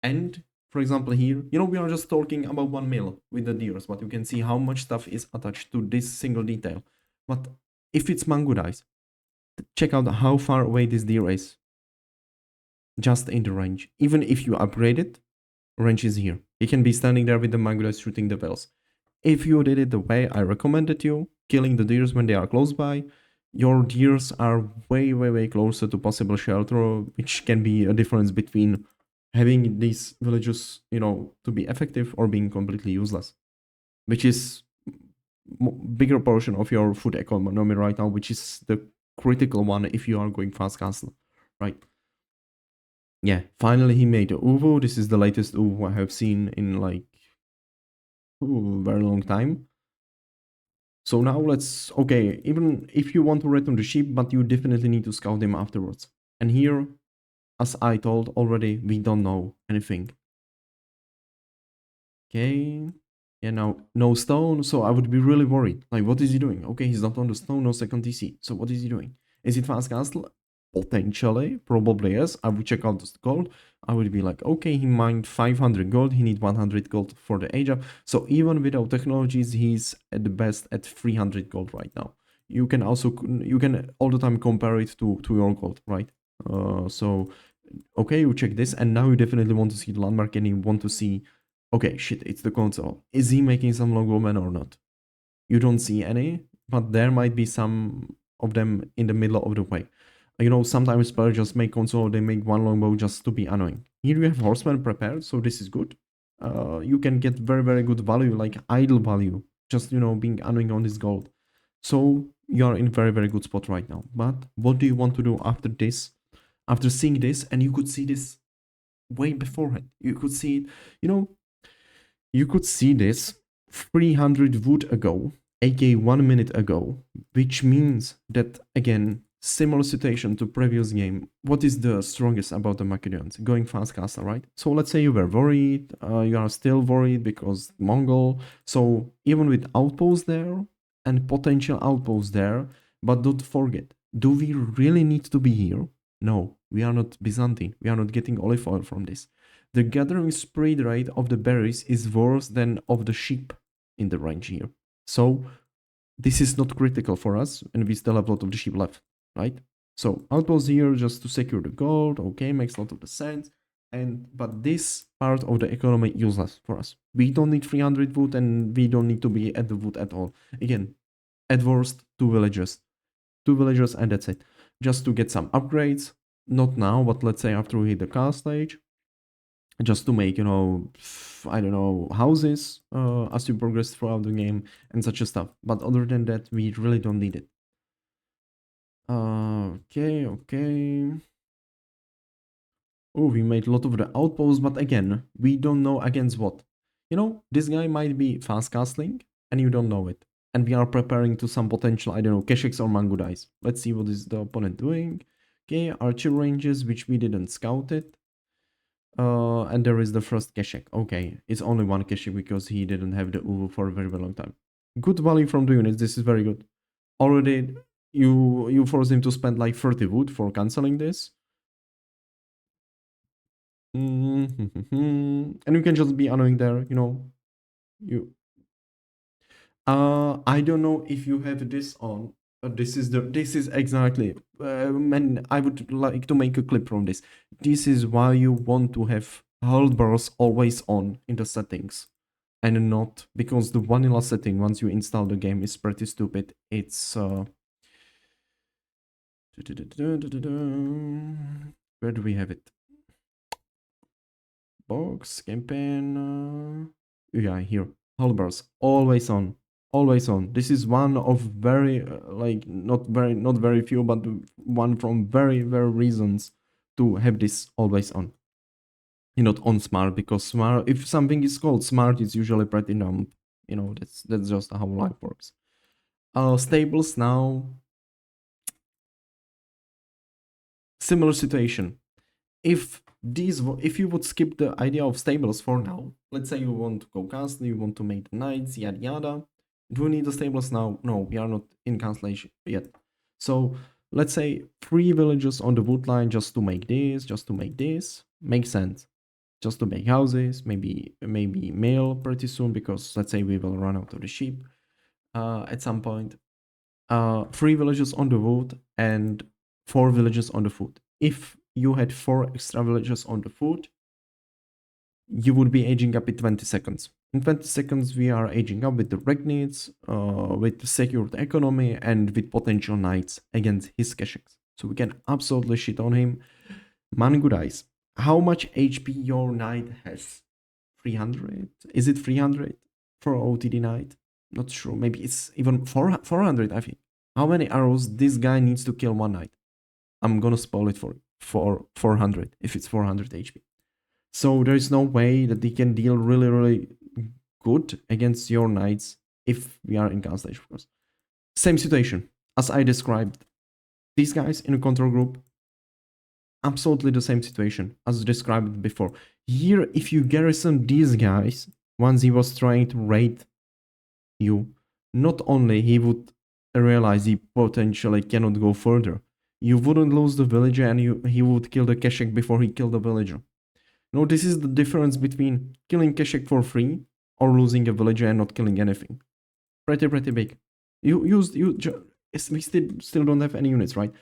And for example, here, we are just talking about 1 mil with the deers, but you can see how much stuff is attached to this single detail. But if it's Mangudais, check out how far away this deer is. Just in the range. Even if you upgrade it, range is here. You can be standing there with the Mangudais shooting the bells. If you did it the way I recommended you, killing the deers when they are close by, your deers are way, way, way closer to possible shelter, which can be a difference between having these villages, to be effective or being completely useless, which is bigger portion of your food economy right now, which is the critical one if you are going fast castle, right? Yeah, finally he made a Uvo. This is the latest Uvo I have seen in like very long time. So now okay, even if you want to return the sheep, but you definitely need to scout them afterwards. And here, as I told already, we don't know anything. Okay. Yeah, now no stone, so I would be really worried. Like, what is he doing? Okay, he's not on the stone, no second TC. So what is he doing? Is it fast castle? Potentially, probably yes. I would check out the gold. I would be like, okay, he mined 500 gold. He need 100 gold for the age up. So even without technologies, he's at the best at 300 gold right now. You can all the time compare it to your gold, right? So okay, you check this, and now you definitely want to see the landmark, and you want to see, okay, shit, it's the console. Is he making some longbowmen or not? You don't see any, but there might be some of them in the middle of the way. Sometimes players just make console, they make one longbow just to be annoying. Here you have horsemen prepared, so this is good. You can get very, very good value, like idle value, just, being annoying on this gold. So you are in very, very good spot right now. But what do you want to do after this? After seeing this, and you could see this way beforehand. You could see it, you could see this 300 wood ago, aka 1 minute ago, which means that, again, similar situation to previous game. What is the strongest about the Macedonians? Going fast castle, right? So let's say you were worried, you are still worried because Mongol. So even with outposts there, and potential outposts there. But don't forget, do we really need to be here? No, we are not Byzantine. We are not getting olive oil from this. The gathering spread rate of the berries is worse than of the sheep in the range here. So this is not critical for us, and we still have a lot of the sheep left, right? So outposts here just to secure the gold. Okay, makes a lot of the sense. But this part of the economy useless for us. We don't need 300 wood, and we don't need to be at the wood at all. Again, at worst, two villagers, and that's it. Just to get some upgrades. Not now, but let's say after we hit the car stage, just to make, I don't know, houses as you progress throughout the game and such a stuff. But other than that, we really don't need it. Okay. Oh, we made a lot of the outposts, but again, we don't know against what. This guy might be fast castling, and you don't know it. And we are preparing to some potential, I don't know, Keshiks or Mangudais. Let's see what is the opponent doing. Okay, archer ranges, which we didn't scout it. And there is the first Keshik. Okay, it's only one Keshik because he didn't have the Uvu for a very, very long time. Good value from the units. This is very good. Already, you force him to spend like 30 wood for canceling this. And you can just be annoying there, You. I don't know if you have this on. This is exactly. And I would like to make a clip from this. This is why you want to have hold bars always on in the settings, and not because the vanilla setting once you install the game is pretty stupid. It's where do we have it? Box campaign. Yeah, here. Halbers always on, always on. This is one of very like not very few, but one from very reasons to have this always on. You're not on smart, because smart, if something is called smart, it's usually pretty numb. That's just how life works. Stables now. Similar situation. If you would skip the idea of stables for now, let's say you want to go castle, you want to make the knights, yada yada. Do we need the stables now? No, we are not in cancellation yet. So let's say 3 villages on the wood line just to make this, makes sense. Just to make houses, maybe mail pretty soon, because let's say we will run out of the sheep at some point. 3 villages on the wood and 4 villages on the food. If you had 4 extra villages on the food, you would be aging up in 20 seconds. In 20 seconds, we are aging up with the Regnids, with the secured economy, and with potential knights against his Keshiks. So we can absolutely shit on him. Mangudais. How much HP your knight has? 300? Is it 300 for OTD knight? Not sure. Maybe it's even 400, I think. How many arrows this guy needs to kill one knight? I'm gonna spoil it for 400, if it's 400 HP. So there is no way that they can deal really good against your knights if we are in cancellation, of course. Same situation as I described. These guys in a control group, absolutely the same situation as described before. Here, if you garrison these guys, once he was trying to raid you, not only he would realize he potentially cannot go further, you wouldn't lose the villager, and he would kill the Keshik before he killed the villager. This is the difference between killing Keshik for free or losing a villager and not killing anything. Pretty big. We still don't have any units, right?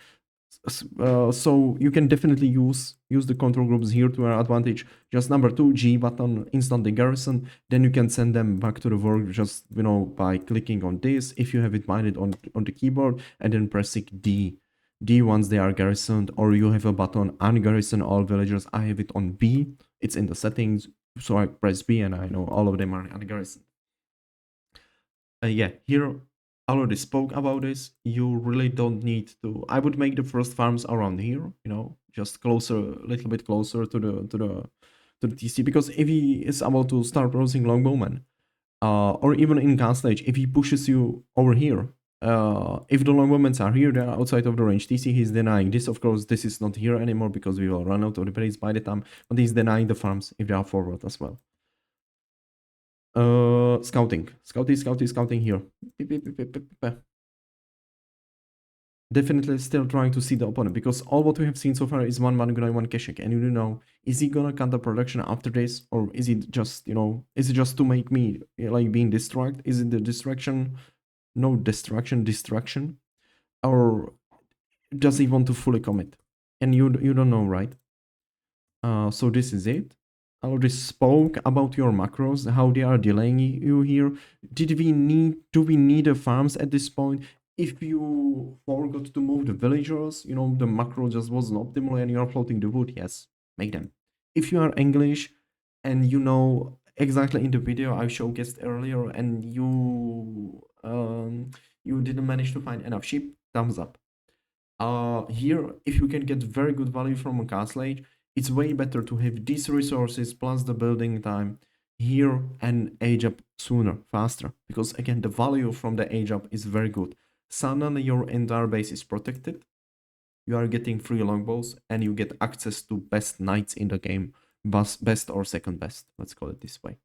So you can definitely use the control groups here to our advantage. Just number 2, G button, instantly garrison. Then you can send them back to the work just by clicking on this if you have it binded on the keyboard, and then pressing D. D once they are garrisoned, or you have a button ungarrison all villagers. I have it on B. It's in the settings, so I press B and I know all of them are ungarrisoned. Yeah, here I already spoke about this. You really don't need to. I would make the first farms around here, just closer, a little bit closer to the TC, because if he is about to start producing longbowmen, or even in gun stage, if he pushes you over here, if the longbowmen are here, they're outside of the range TC, he's denying this. Of course, this is not here anymore because we will run out of the base by the time, but he's denying the farms if they are forward as well. Scouting. Scouting here. Beep, beep, beep, beep, beep, beep. Definitely still trying to see the opponent because all what we have seen so far is one Mangunai, one Keshik, and you don't know, is he gonna cut the production after this, or is it just, is it just to make me like being distract? Is it the distraction? No distraction, or does he want to fully commit? And you don't know, right? So this is it. I already spoke about your macros, how they are delaying you here. Do we need the farms at this point? If you forgot to move the villagers, the macro just wasn't optimal and you are floating the wood, yes, make them. If you are English and you know exactly in the video I showcased earlier and you didn't manage to find enough sheep, thumbs up. Here, if you can get very good value from a castle age, it's way better to have these resources plus the building time here and age up sooner, faster. Because again, the value from the age up is very good. Suddenly your entire base is protected. You are getting free longbows and you get access to best knights in the game, best or second best. Let's call it this way.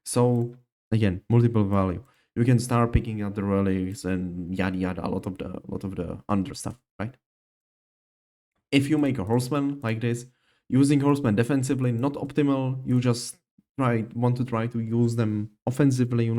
So again, multiple value. You can start picking up the relics and yada yada, a lot of the under stuff, right? If you make a horseman like this, using horseman defensively not optimal. You just want to try to use them offensively,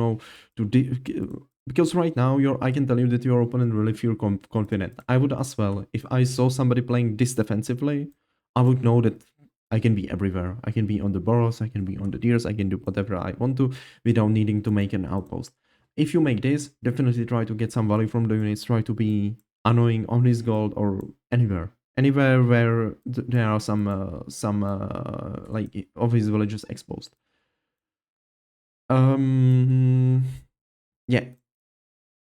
because right now I can tell you that your opponent really feel confident. I would as well. If I saw somebody playing this defensively, I would know that I can be everywhere. I can be on the burrows, I can be on the deers, I can do whatever I want to without needing to make an outpost. If you make this, definitely try to get some value from the units. Try to be annoying on his gold or anywhere where there are some like of his villages exposed. Yeah,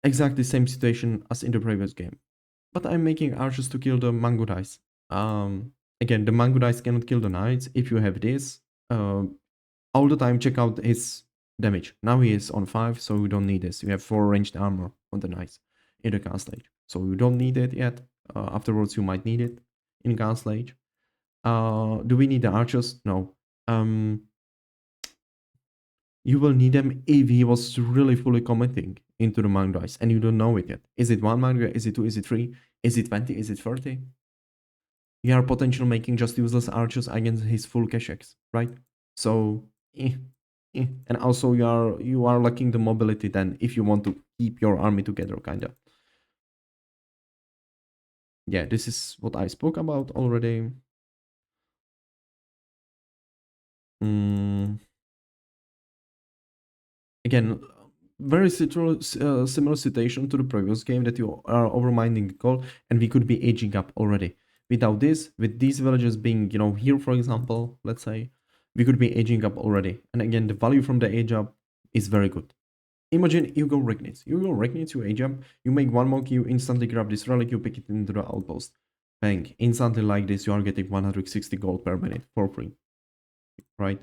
exactly same situation as in the previous game, but I'm making archers to kill the mango dice. Again, the mango dice cannot kill the knights. If you have this, all the time check out his damage. Now he is on 5, so we don't need this. We have 4 ranged armor on the knights in the castle age, so you don't need it yet. Afterwards you might need it in castle age. Do we need the archers? No. You will need them if he was really fully committing into the Mang dice and you don't know it yet. Is it 1 Mang? Is it 2? Is it 3? Is it 20? Is it 30? You are potentially making just useless archers against his full Keshex, right? So, and also you are lacking the mobility then if you want to keep your army together, kinda. Yeah, this is what I spoke about already. Again, very similar situation to the previous game, that you are overminding the goal and we could be aging up already. Without this, with these villages being, here for example, let's say, we could be aging up already. And again, the value from the age up is very good. Imagine you go Regnitz. You age up, you make one monkey, you instantly grab this relic, you pick it into the outpost. Bang, instantly like this, you are getting 160 gold per minute for free, right?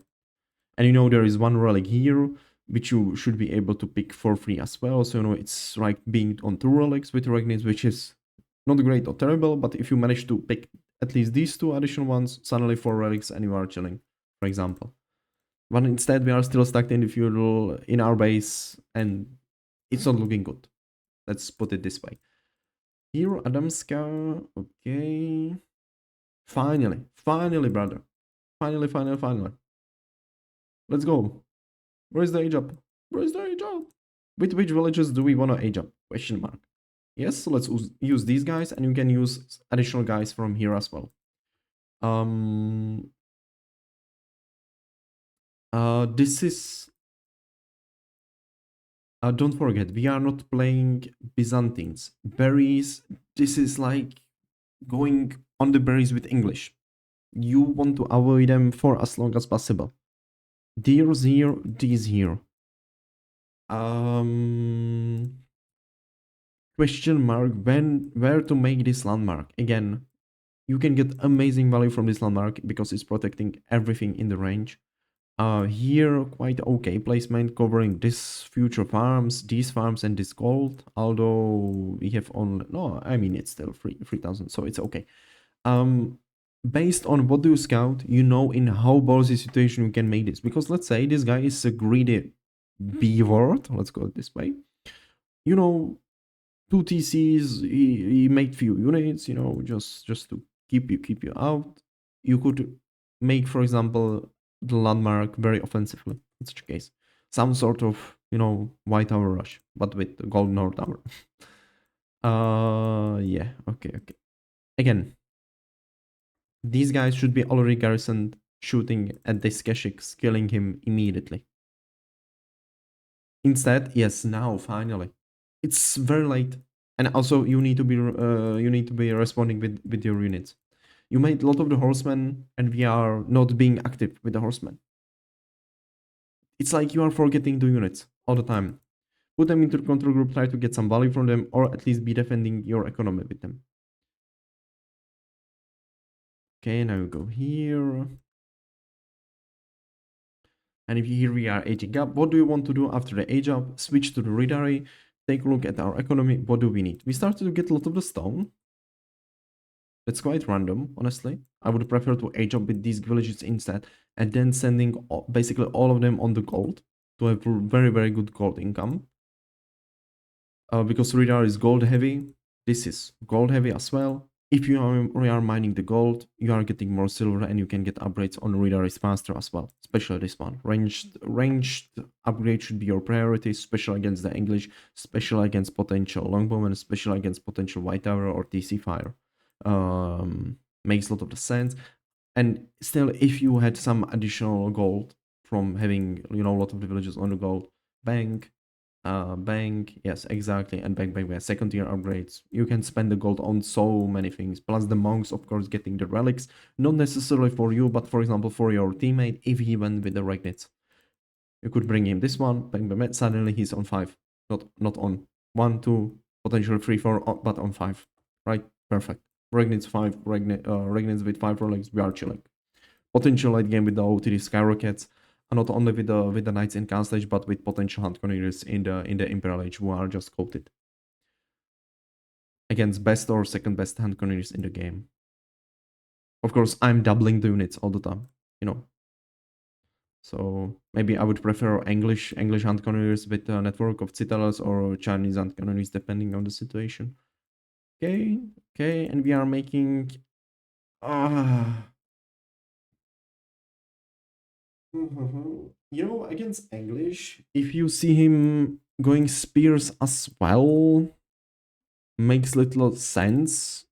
And there is one relic here which you should be able to pick for free as well. So it's like being on 2 relics with Regnitz, which is not great or terrible, but if you manage to pick at least these 2 additional ones, suddenly 4 relics and you are chilling, for example. But instead we are still stuck in the feudal in our base and it's not looking good. Let's put it this way. Here, Adamska, okay. Finally, brother. Finally. Let's go. Where's the age up? Where's the age up? With which villages do we want to age up? Question mark. Yes, so let's use these guys, and you can use additional guys from here as well. This is... don't forget, we are not playing Byzantines. Berries, this is like going on the berries with English. You want to avoid them for as long as possible. Deers here, these here. Question mark, where to make this landmark? Again, you can get amazing value from this landmark because it's protecting everything in the range. Here, quite okay placement covering this future farms, these farms, and this gold. Although we have only... No, I mean, it's still 3,000, so it's okay. Based on what do you scout, in how ballsy situation you can make this. Because let's say this guy is a greedy B word, let's go this way. You know, two TCs, he made few units, just to keep you out. You could make, for example, the landmark very offensively in such a case. Some sort of, white tower rush, but with the golden north tower. Yeah, okay. Again, these guys should be already garrisoned, shooting at this Keshik, killing him immediately. Instead, yes, now finally, it's very late, and also you need to be responding with your units. You made a lot of the horsemen, and we are not being active with the horsemen. It's like you are forgetting the units all the time. Put them into the control group, try to get some value from them, or at least be defending your economy with them. Okay, now we go here. And if here we are aging up, what do we want to do after the age up? Switch to the Ridari, take a look at our economy. What do we need? We started to get a lot of the stone. That's quite random, honestly. I would prefer to age up with these villages instead, and then sending basically all of them on the gold to have very, very good gold income. Because Ridar is gold heavy, this is gold heavy as well. If you are mining the gold, you are getting more silver, and you can get upgrades on Ridar faster as well, especially this one. Ranged upgrade should be your priority, special against the English, special against potential longbowmen, special against potential white tower or TC fire. Makes a lot of the sense. And still, if you had some additional gold from having a lot of the villages on the gold, bank, bank, yes, exactly, and bank, second tier upgrades. You can spend the gold on so many things. Plus the monks, of course, getting the relics, not necessarily for you, but for example for your teammate if he went with the Regnits. You could bring him this one, bang, suddenly he's on 5, not on 1, 2, potentially 3, 4, but on 5, right? Perfect. Regnits 5, Regnits with 5 relics, we are chilling. Potential late game with the OTD skyrockets, and not only with the knights in Castle Age, but with potential hunt cannoneers in the Imperial Age who are just coated against best or second best hunt cannoneers in the game. Of course, I'm doubling the units all the time, you know. So maybe I would prefer English hunt cannoneers with a network of citadels, or Chinese hunt cannoneers depending on the situation. Okay, okay, and we are making ah. Against English, if you see him going spears as well, makes little sense,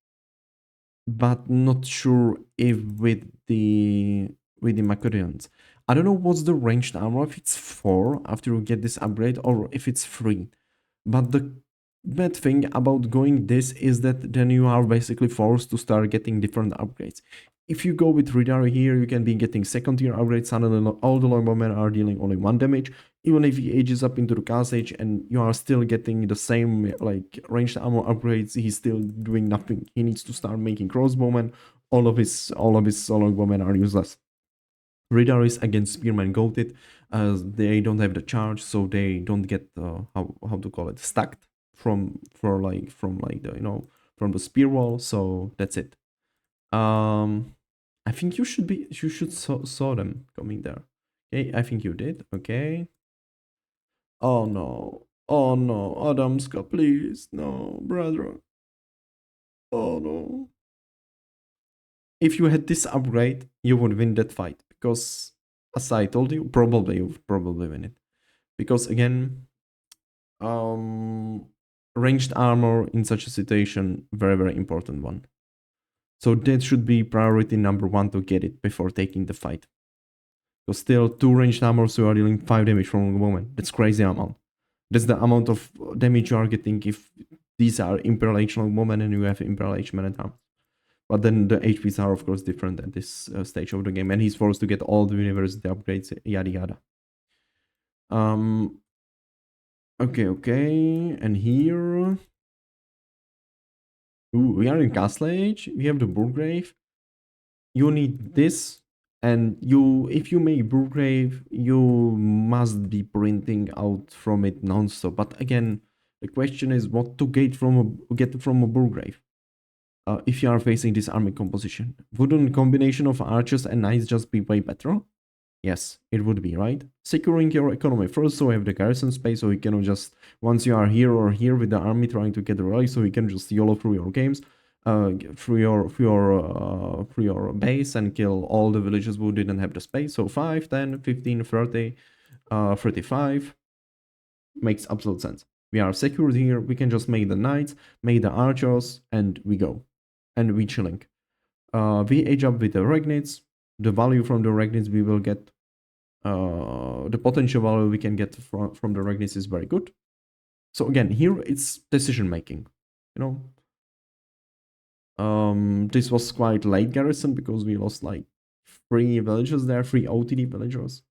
but not sure if with the Macedonians. I don't know what's the ranged armor, if it's 4 after you get this upgrade, or if it's 3. But the bad thing about going this is that then you are basically forced to start getting different upgrades. If you go with Ridari here, you can be getting second tier upgrades, suddenly all the longbowmen are dealing only 1 damage. Even if he ages up into the Chaos Age and you are still getting the same like ranged armor upgrades, he's still doing nothing. He needs to start making crossbowmen. All of his longbowmen are useless. Radar is against Spearman goated, as they don't have the charge, so they don't get how to call it, stacked from from the spear wall. So that's it. I think you should saw them coming there. Okay, I think you did. Okay. Oh no, Adamska, please, no, brother. Oh no. If you had this upgrade, you would win that fight, because as I told you, probably you would probably win it. Because again, um ranged armor in such a situation, very, very important one. So that should be priority number 1 to get it before taking the fight. Because still 2 ranged armor, so you are dealing 5 damage from a moment. That's crazy amount. That's the amount of damage you are getting if these are Imperial Age Longbowmen and you have Imperial Age Men at Arms. But then the HPs are of course different at this stage of the game, and he's forced to get all the university upgrades, yada yada. Okay, and here, we are in Castle Age. We have the Burgrave. You need this, and if you make Burgrave, you must be printing out from it non-stop. But again, the question is what to get from a Burgrave. If you are facing this army composition, wouldn't a combination of archers and knights just be way better? Yes, it would be, right? Securing your economy first, so you have the garrison space, so you can just, once you are here or here with the army trying to get the relic, so you can just YOLO through your games, through your base and kill all the villages who didn't have the space. So 5, 10, 15, 30, 35 makes absolute sense. We are secured here, we can just make the knights, make the archers, and we go. And we chilling. We age up with the regnids, the value from the regnids we will get, the potential value we can get from the regnids is very good. So again, here it's decision making. You know, this was quite late garrison because we lost like 3 villages there, 3 OTD villagers.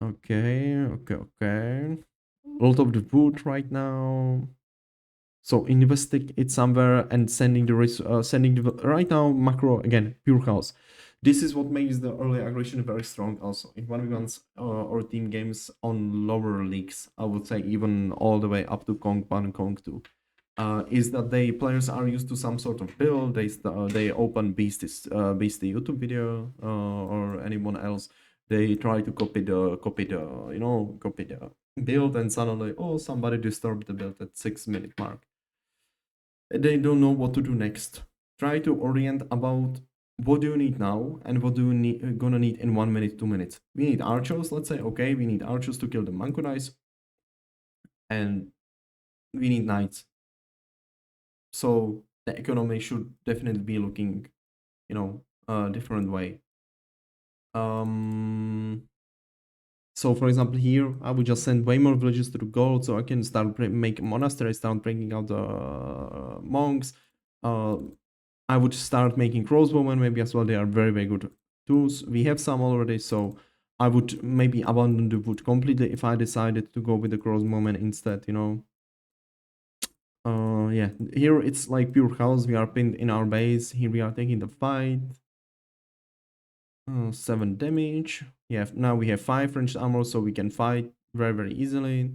Okay. A lot of the wood right now. So investing it somewhere and sending sending the right now macro again pure chaos. This is what makes the early aggression very strong. Also in 1v1s or team games on lower leagues, I would say even all the way up to Kong 1 and Kong 2, is that they players are used to some sort of build. They open Beastie YouTube video or anyone else. They try to copy the build, and suddenly, oh, somebody disturbed the build at 6 minute mark. They don't know what to do next. Try to orient about what do you need now and what do you gonna need in 1 minute, 2 minutes. We need archers, let's say. Okay, we need archers to kill the Mankunais, and we need knights. So the economy should definitely be looking, a different way. So for example, here I would just send way more villages to the gold, so I can start make monasteries, start bringing out the monks. I would start making crossbowmen maybe as well. They are very, very good tools. We have some already, so I would maybe abandon the wood completely if I decided to go with the crossbowmen instead, yeah, here it's like pure chaos. We are pinned in our base. Here we are taking the fight. 7 damage. Yeah, now we have 5 ranged armor, so we can fight very, very easily.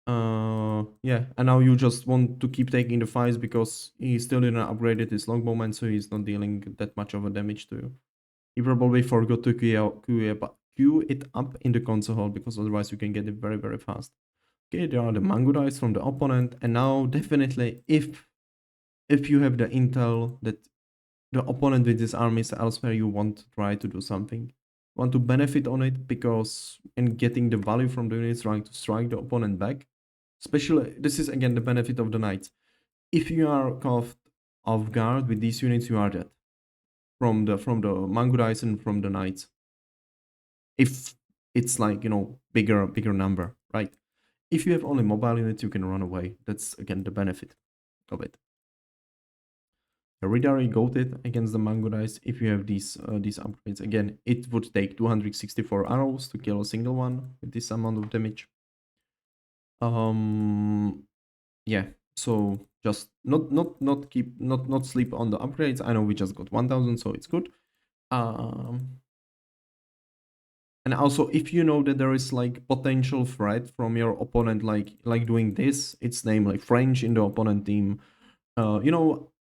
Yeah, and now you just want to keep taking the fights because he still didn't upgrade his longbowman, so he's not dealing that much of a damage to you. He probably forgot to queue it up in the console hall because otherwise you can get it very, very fast. Okay, there are the Mangurais from the opponent, and now definitely if you have the intel that the opponent with this army is elsewhere, you want to try to do something. Want to benefit on it because in getting the value from the units, trying to strike the opponent back. Especially, this is again the benefit of the knights. If you are caught off guard with these units, you are dead from the Mangurais and from the knights. If it's like bigger number, right? If you have only mobile units, you can run away. That's again the benefit of it. Hereditary goated against the Mangurais. If you have these upgrades, again, it would take 264 arrows to kill a single one with this amount of damage. Yeah. So just not sleep on the upgrades. I know we just got 1000, so it's good. And also, if you know that there is like potential threat from your opponent, like doing this, its name like French in the opponent team,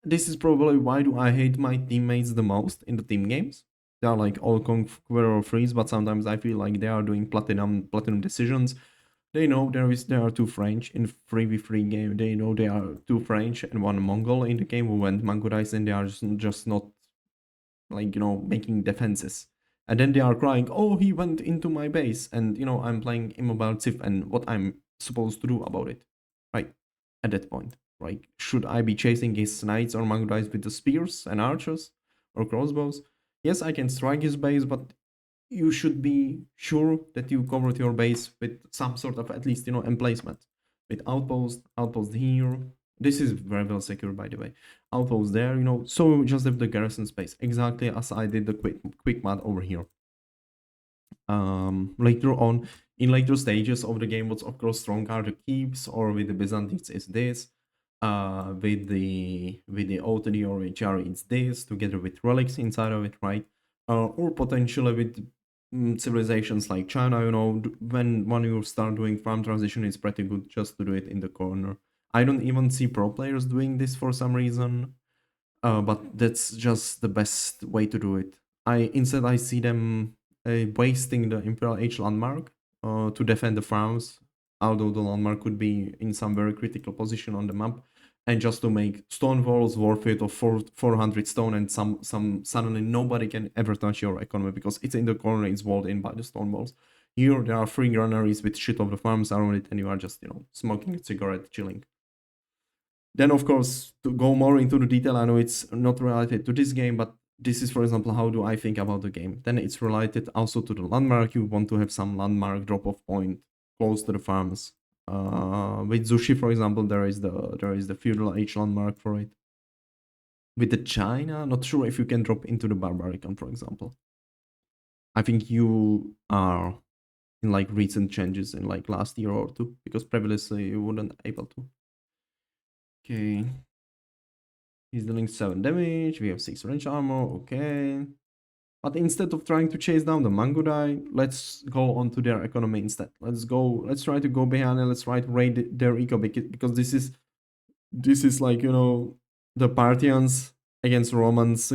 this is probably why do I hate my teammates the most in the team games. They are like all conqueror freeze, but sometimes I feel like they are doing platinum decisions. They know there are 2 French in 3v3 game. They know there are 2 French and 1 Mongol in the game who went Mangurais, and they are just not like making defenses. And then they are crying, oh, he went into my base, and I'm playing immobile Civ, and what I'm supposed to do about it, right? At that point, right? Should I be chasing his knights or Mangurais with the spears and archers or crossbows? Yes, I can strike his base, but you should be sure that you covered your base with some sort of at least emplacement, with outpost here. This is very well secured, by the way. Outpost there, so we just have the garrison space, exactly as I did the quick mat over here. Later on, in later stages of the game, what's of course strong are the keeps, or with the Byzantines is this. With the OTD or HR it's this, together with relics inside of it, right? Or potentially with civilizations like China, when you start doing farm transition, it's pretty good just to do it in the corner. I don't even see pro players doing this for some reason, but that's just the best way to do it. I see them wasting the Imperial Age landmark to defend the farms, although the landmark could be in some very critical position on the map, and just to make stone walls worth it of 400 stone, and some suddenly nobody can ever touch your economy because it's in the corner, it's walled in by the stone walls. Here there are free granaries with shit of the farms around it, and you are just smoking a cigarette, chilling. Then, of course, to go more into the detail, I know it's not related to this game, but this is, for example, how do I think about the game. Then it's related also to the landmark. You want to have some landmark drop-off point close to the farms. With Zushi, for example, there is the feudal age landmark for it. With the China, not sure if you can drop into the Barbarican, for example. I think you are in like recent changes in like last year or two, because previously you wouldn't able to. Okay. He's dealing 7 damage, we have 6 range armor, okay. But instead of trying to chase down the Mangudai, let's go on to their economy instead. Let's try to go behind and let's try to raid their eco, because this is like, the Parthians against Romans,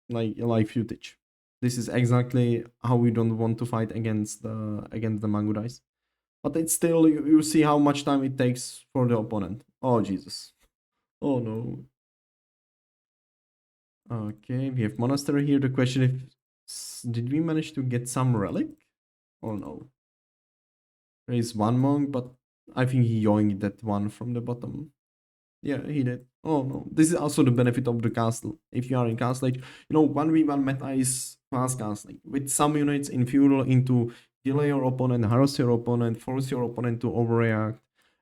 like footage. This is exactly how we don't want to fight against the Mangudais. But it's still, you see how much time it takes for the opponent. Oh, Jesus. Oh, no. Okay, we have monastery here. The question is, did we manage to get some relic? Or no? There is one monk, but I think he yoinked that one from the bottom. Yeah, he did. Oh no. This is also the benefit of the castle. If you are in castle age, 1v1 meta is fast castling. With some units in feudal into delay your opponent, harass your opponent, force your opponent to overreact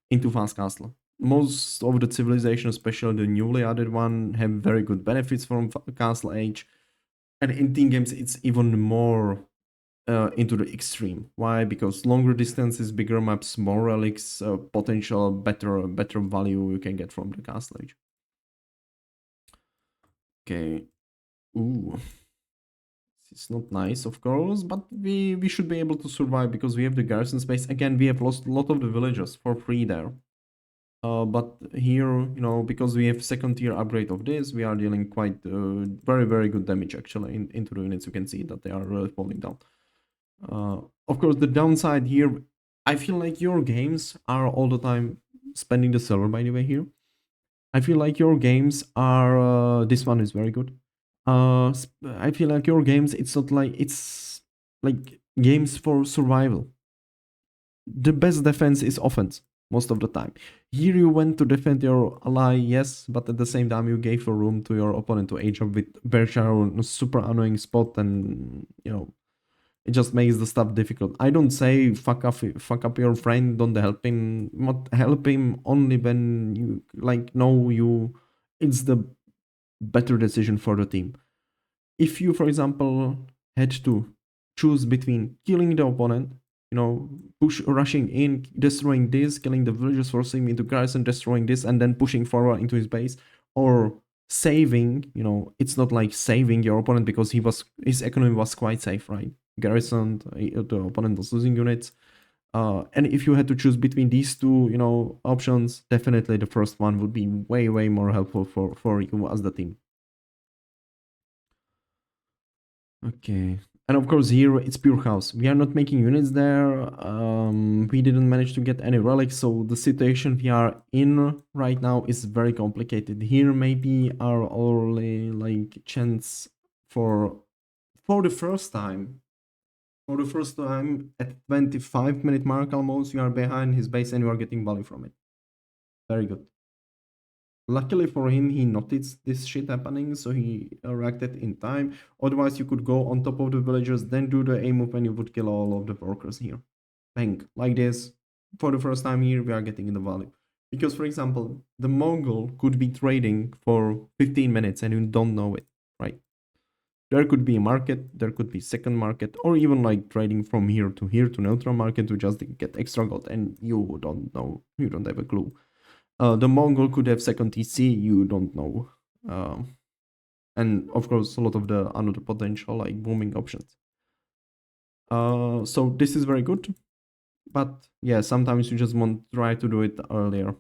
into fast castle. Most of the civilization, especially the newly added one, have very good benefits from castle age. And in team games, it's even more into the extreme. Why? Because longer distances, bigger maps, more relics, potential better value you can get from the castle age. Okay. Ooh. It's not nice, of course, but we should be able to survive because we have the garrison space. Again, we have lost a lot of the villagers for free there. But here, because we have second tier upgrade of this, we are dealing quite very, very good damage actually into the units. You can see that they are really falling down. Of course, the downside here, I feel like your games are all the time spending the server, by the way, here. I feel like your games are, this one is very good. I feel like your games, it's not like, it's like games for survival. The best defense is offense most of the time. Here you went to defend your ally, yes, but at the same time you gave a room to your opponent to age up with Berkshire, super annoying spot, and it just makes the stuff difficult. I don't say fuck up your friend, don't help him. Not help him only when you know it's the better decision for the team. If you, for example, had to choose between killing the opponent, rushing in, destroying this, killing the villagers, forcing him into garrison, destroying this, and then pushing forward into his base, or saving, it's not like saving your opponent because his economy was quite safe, right? Garrisoned, the opponent was losing units. And if you had to choose between these two, options, definitely the first one would be way, way more helpful for you as the team. Okay. And of course here it's pure chaos. We are not making units there. We didn't manage to get any relics, so the situation we are in right now is very complicated. Here maybe our only chance for the first time. For the first time at 25-minute mark almost, you are behind his base and you are getting value from it. Very good. Luckily for him, he noticed this shit happening, so he reacted in time. Otherwise, you could go on top of the villagers, then do the A move, and you would kill all of the workers here. Bang. Like this. For the first time here, we are getting the value. Because, for example, the Mongol could be trading for 15 minutes and you don't know it, right? There could be a market, there could be second market, or even trading from here to neutral market to just get extra gold, and you don't know, you don't have a clue. The Mongol could have second TC, you don't know. And of course, a lot of the another potential booming options. So this is very good. But yeah, sometimes you just want to try to do it earlier.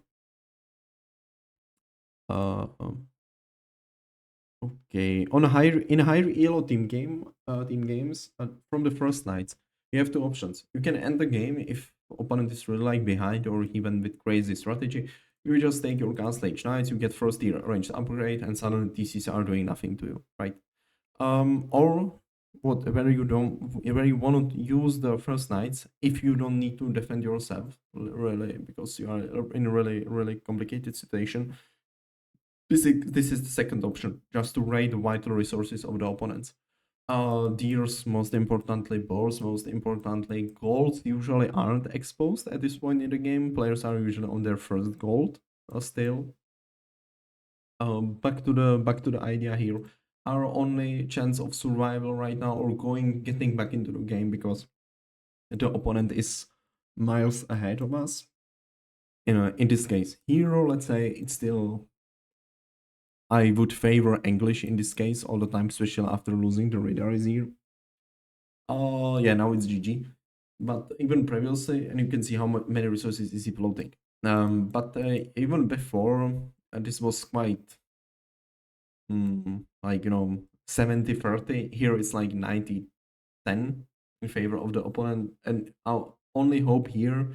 Okay, on a higher in a higher elo team games, from the first night, you have two options. You can end the game if opponent is really like behind or even with crazy strategy. You just take your gun stage knights, you get first tier ranged upgrade, and suddenly TCs are doing nothing to you, right? Or what where you don't where you want to use the first knights if you don't need to defend yourself really because you are in a really complicated situation. This is the second option, just to raid the vital resources of the opponents. Deers, most importantly, boars, most importantly, golds usually aren't exposed at this point in the game. Players are usually on their first gold still. Back to the idea here. Our only chance of survival right now, or getting back into the game, because the opponent is miles ahead of us. In this case, hero, let's say it's still I would favor English in this case all the time, especially after losing the radar is here. Oh, yeah, now it's GG. But even previously, and you can see how many resources is he floating. But even before, this was quite, like, 70-30. Here it's like 90-10 in favor of the opponent. And our only hope here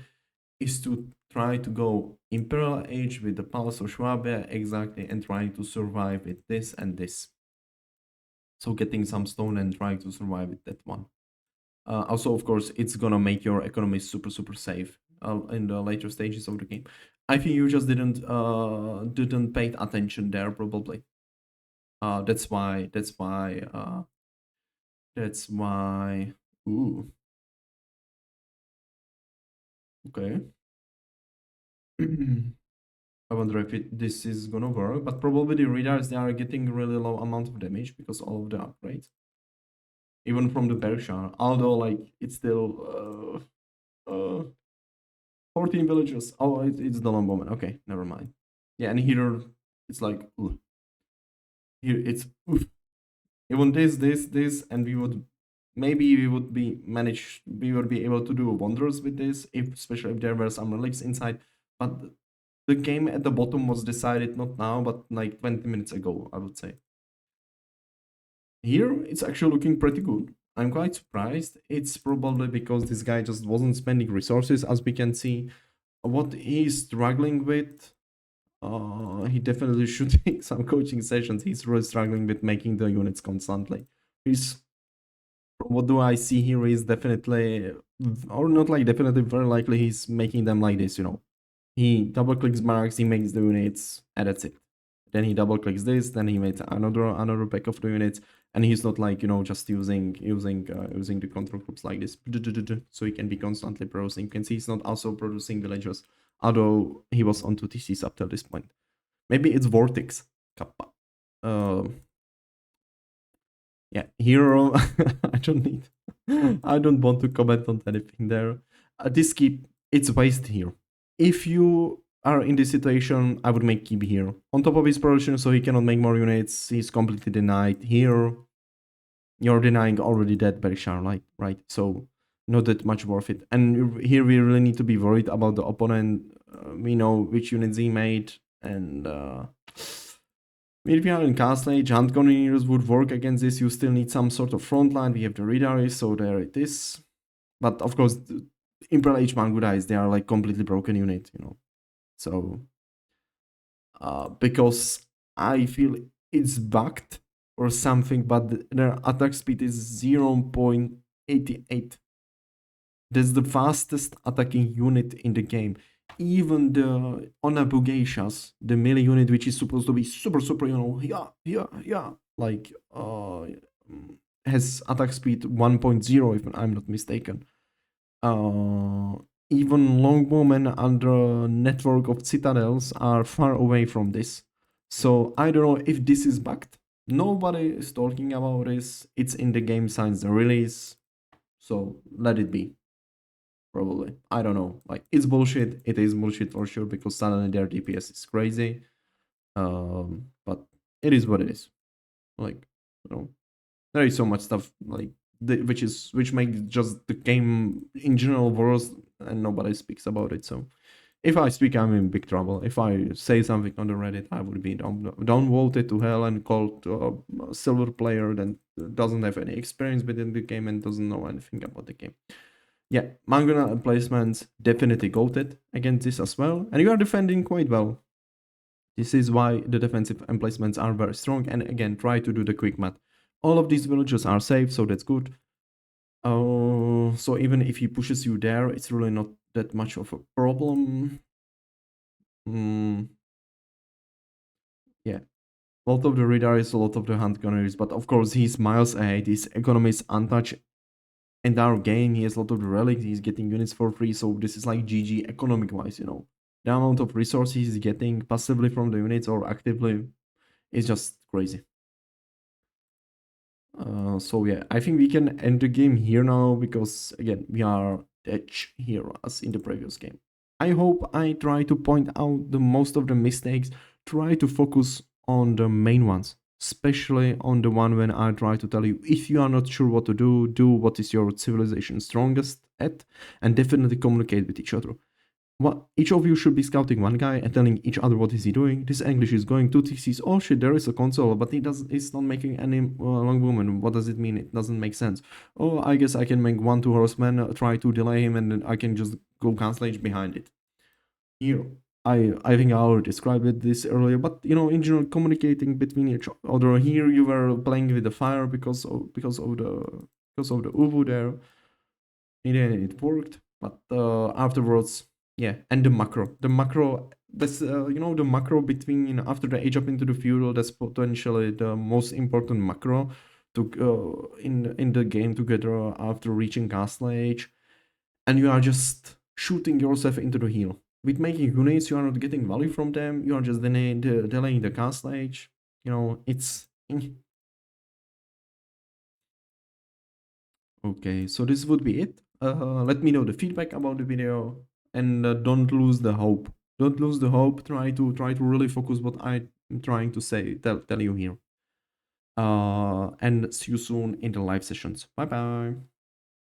is to try to go Imperial Age with the Palace of Schwabe, exactly, and trying to survive with this and this. So getting some stone and trying to survive with that one. Also, of course, it's gonna make your economy super safe in the later stages of the game. I think you just didn't pay attention there probably. That's why. That's why. Ooh. Okay. I wonder if this is gonna work, but probably the radars they are getting really low amount of damage because all of the upgrades, even from the Berkshire. Although like it's still 14 villagers. Oh, it's the Lomboman. Okay, never mind. Yeah, and here it's like here it's even this, and we would be able to do wonders with this, if especially if there were some relics inside. But the game at the bottom was decided not now, but like 20 minutes ago, I would say. Here it's actually looking pretty good. I'm quite surprised. It's probably because this guy just wasn't spending resources, as we can see. What he's struggling with, he definitely should take some coaching sessions. He's really struggling with making the units constantly. He's, from what do I see here, is definitely, or not like definitely, very likely he's making them like this. He double clicks marks, he makes the units, and that's it. Then he double clicks this, then he makes another pack of the units, and he's not like just using the control groups like this, so he can be constantly producing. You can see he's not also producing villagers, although he was on 2 TCs up till this point. Maybe it's Vortex Kappa. Yeah, hero. I don't need. I don't want to comment on anything there. This keep, it's waste here. If you are in this situation, I would make keep here on top of his production, so he cannot make more units. He's completely denied here. You're denying already that Berkshire, right? So not that much worth it. And here we really need to be worried about the opponent. We know which units he made, and if you are in Castle Age, hand cannoneers would work against this. You still need some sort of front line. We have the Redaris, so there it is. But of course, the Imperial Age Mangudais, they are like completely broken unit. So, because I feel it's bugged or something, but their attack speed is 0.88. That's the fastest attacking unit in the game. Even the Onabugashas, the melee unit, which is supposed to be super, like, has attack speed 1.0, if I'm not mistaken. Even Longbowmen and the network of citadels are far away from this. So I don't know if this is bugged. Nobody is talking about this. It's in the game since the release. So let it be. Probably. I don't know. Like, it's bullshit. It is bullshit for sure, because suddenly their DPS is crazy. But it is what it is. Like, there is so much stuff like which makes just the game in general worse, and nobody speaks about it. So If I speak, I'm in big trouble. If I say something on the Reddit, I would be downvoted to hell and called a silver player that doesn't have any experience within the game and doesn't know anything about the game. Yeah, Mangana placements definitely goated against this as well, and you are defending quite well. This is why the defensive emplacements are very strong, and again, try to do the quick math. All of these villages are safe, so that's good. So even if he pushes you there, it's really not that much of a problem. Mm, yeah, a lot of the radar is a lot of the hunt gunners, but of course he's miles ahead. His economy is untouched. Entire game, he has a lot of the relics. He's getting units for free, so this is like GG economic wise. The amount of resources he's getting passively from the units or actively is just crazy. So yeah, I think we can end the game here now because again we are edge here as in the previous game. I hope I try to point out the most of the mistakes, try to focus on the main ones, especially on the one when I try to tell you if you are not sure what to do what is your civilization strongest at, and definitely communicate with each other. What each of you should be scouting one guy and telling each other what is he doing. This English is going to TCs. Oh shit, there is a console, but he does. It's not making any long movement. What does it mean? It doesn't make sense. Oh, I guess I can make 1-2 horsemen, try to delay him, and then I can just go cancellage behind it. Here, I think I already described it this earlier, but in general, communicating between each other. Here, you were playing with the fire because of the Ubu there. It worked, but afterwards, yeah, and the macro, that's the macro between after the age up into the feudal, that's potentially the most important macro to in the game together after reaching castle age, and you are just shooting yourself into the heel. With making units, you are not getting value from them. You are just delaying the castle age. It's Okay, so this would be it. Let me know the feedback about the video, and don't lose the hope. Don't lose the hope. Try to really focus what I'm trying to say. Tell you here. And see you soon in the live sessions. Bye bye.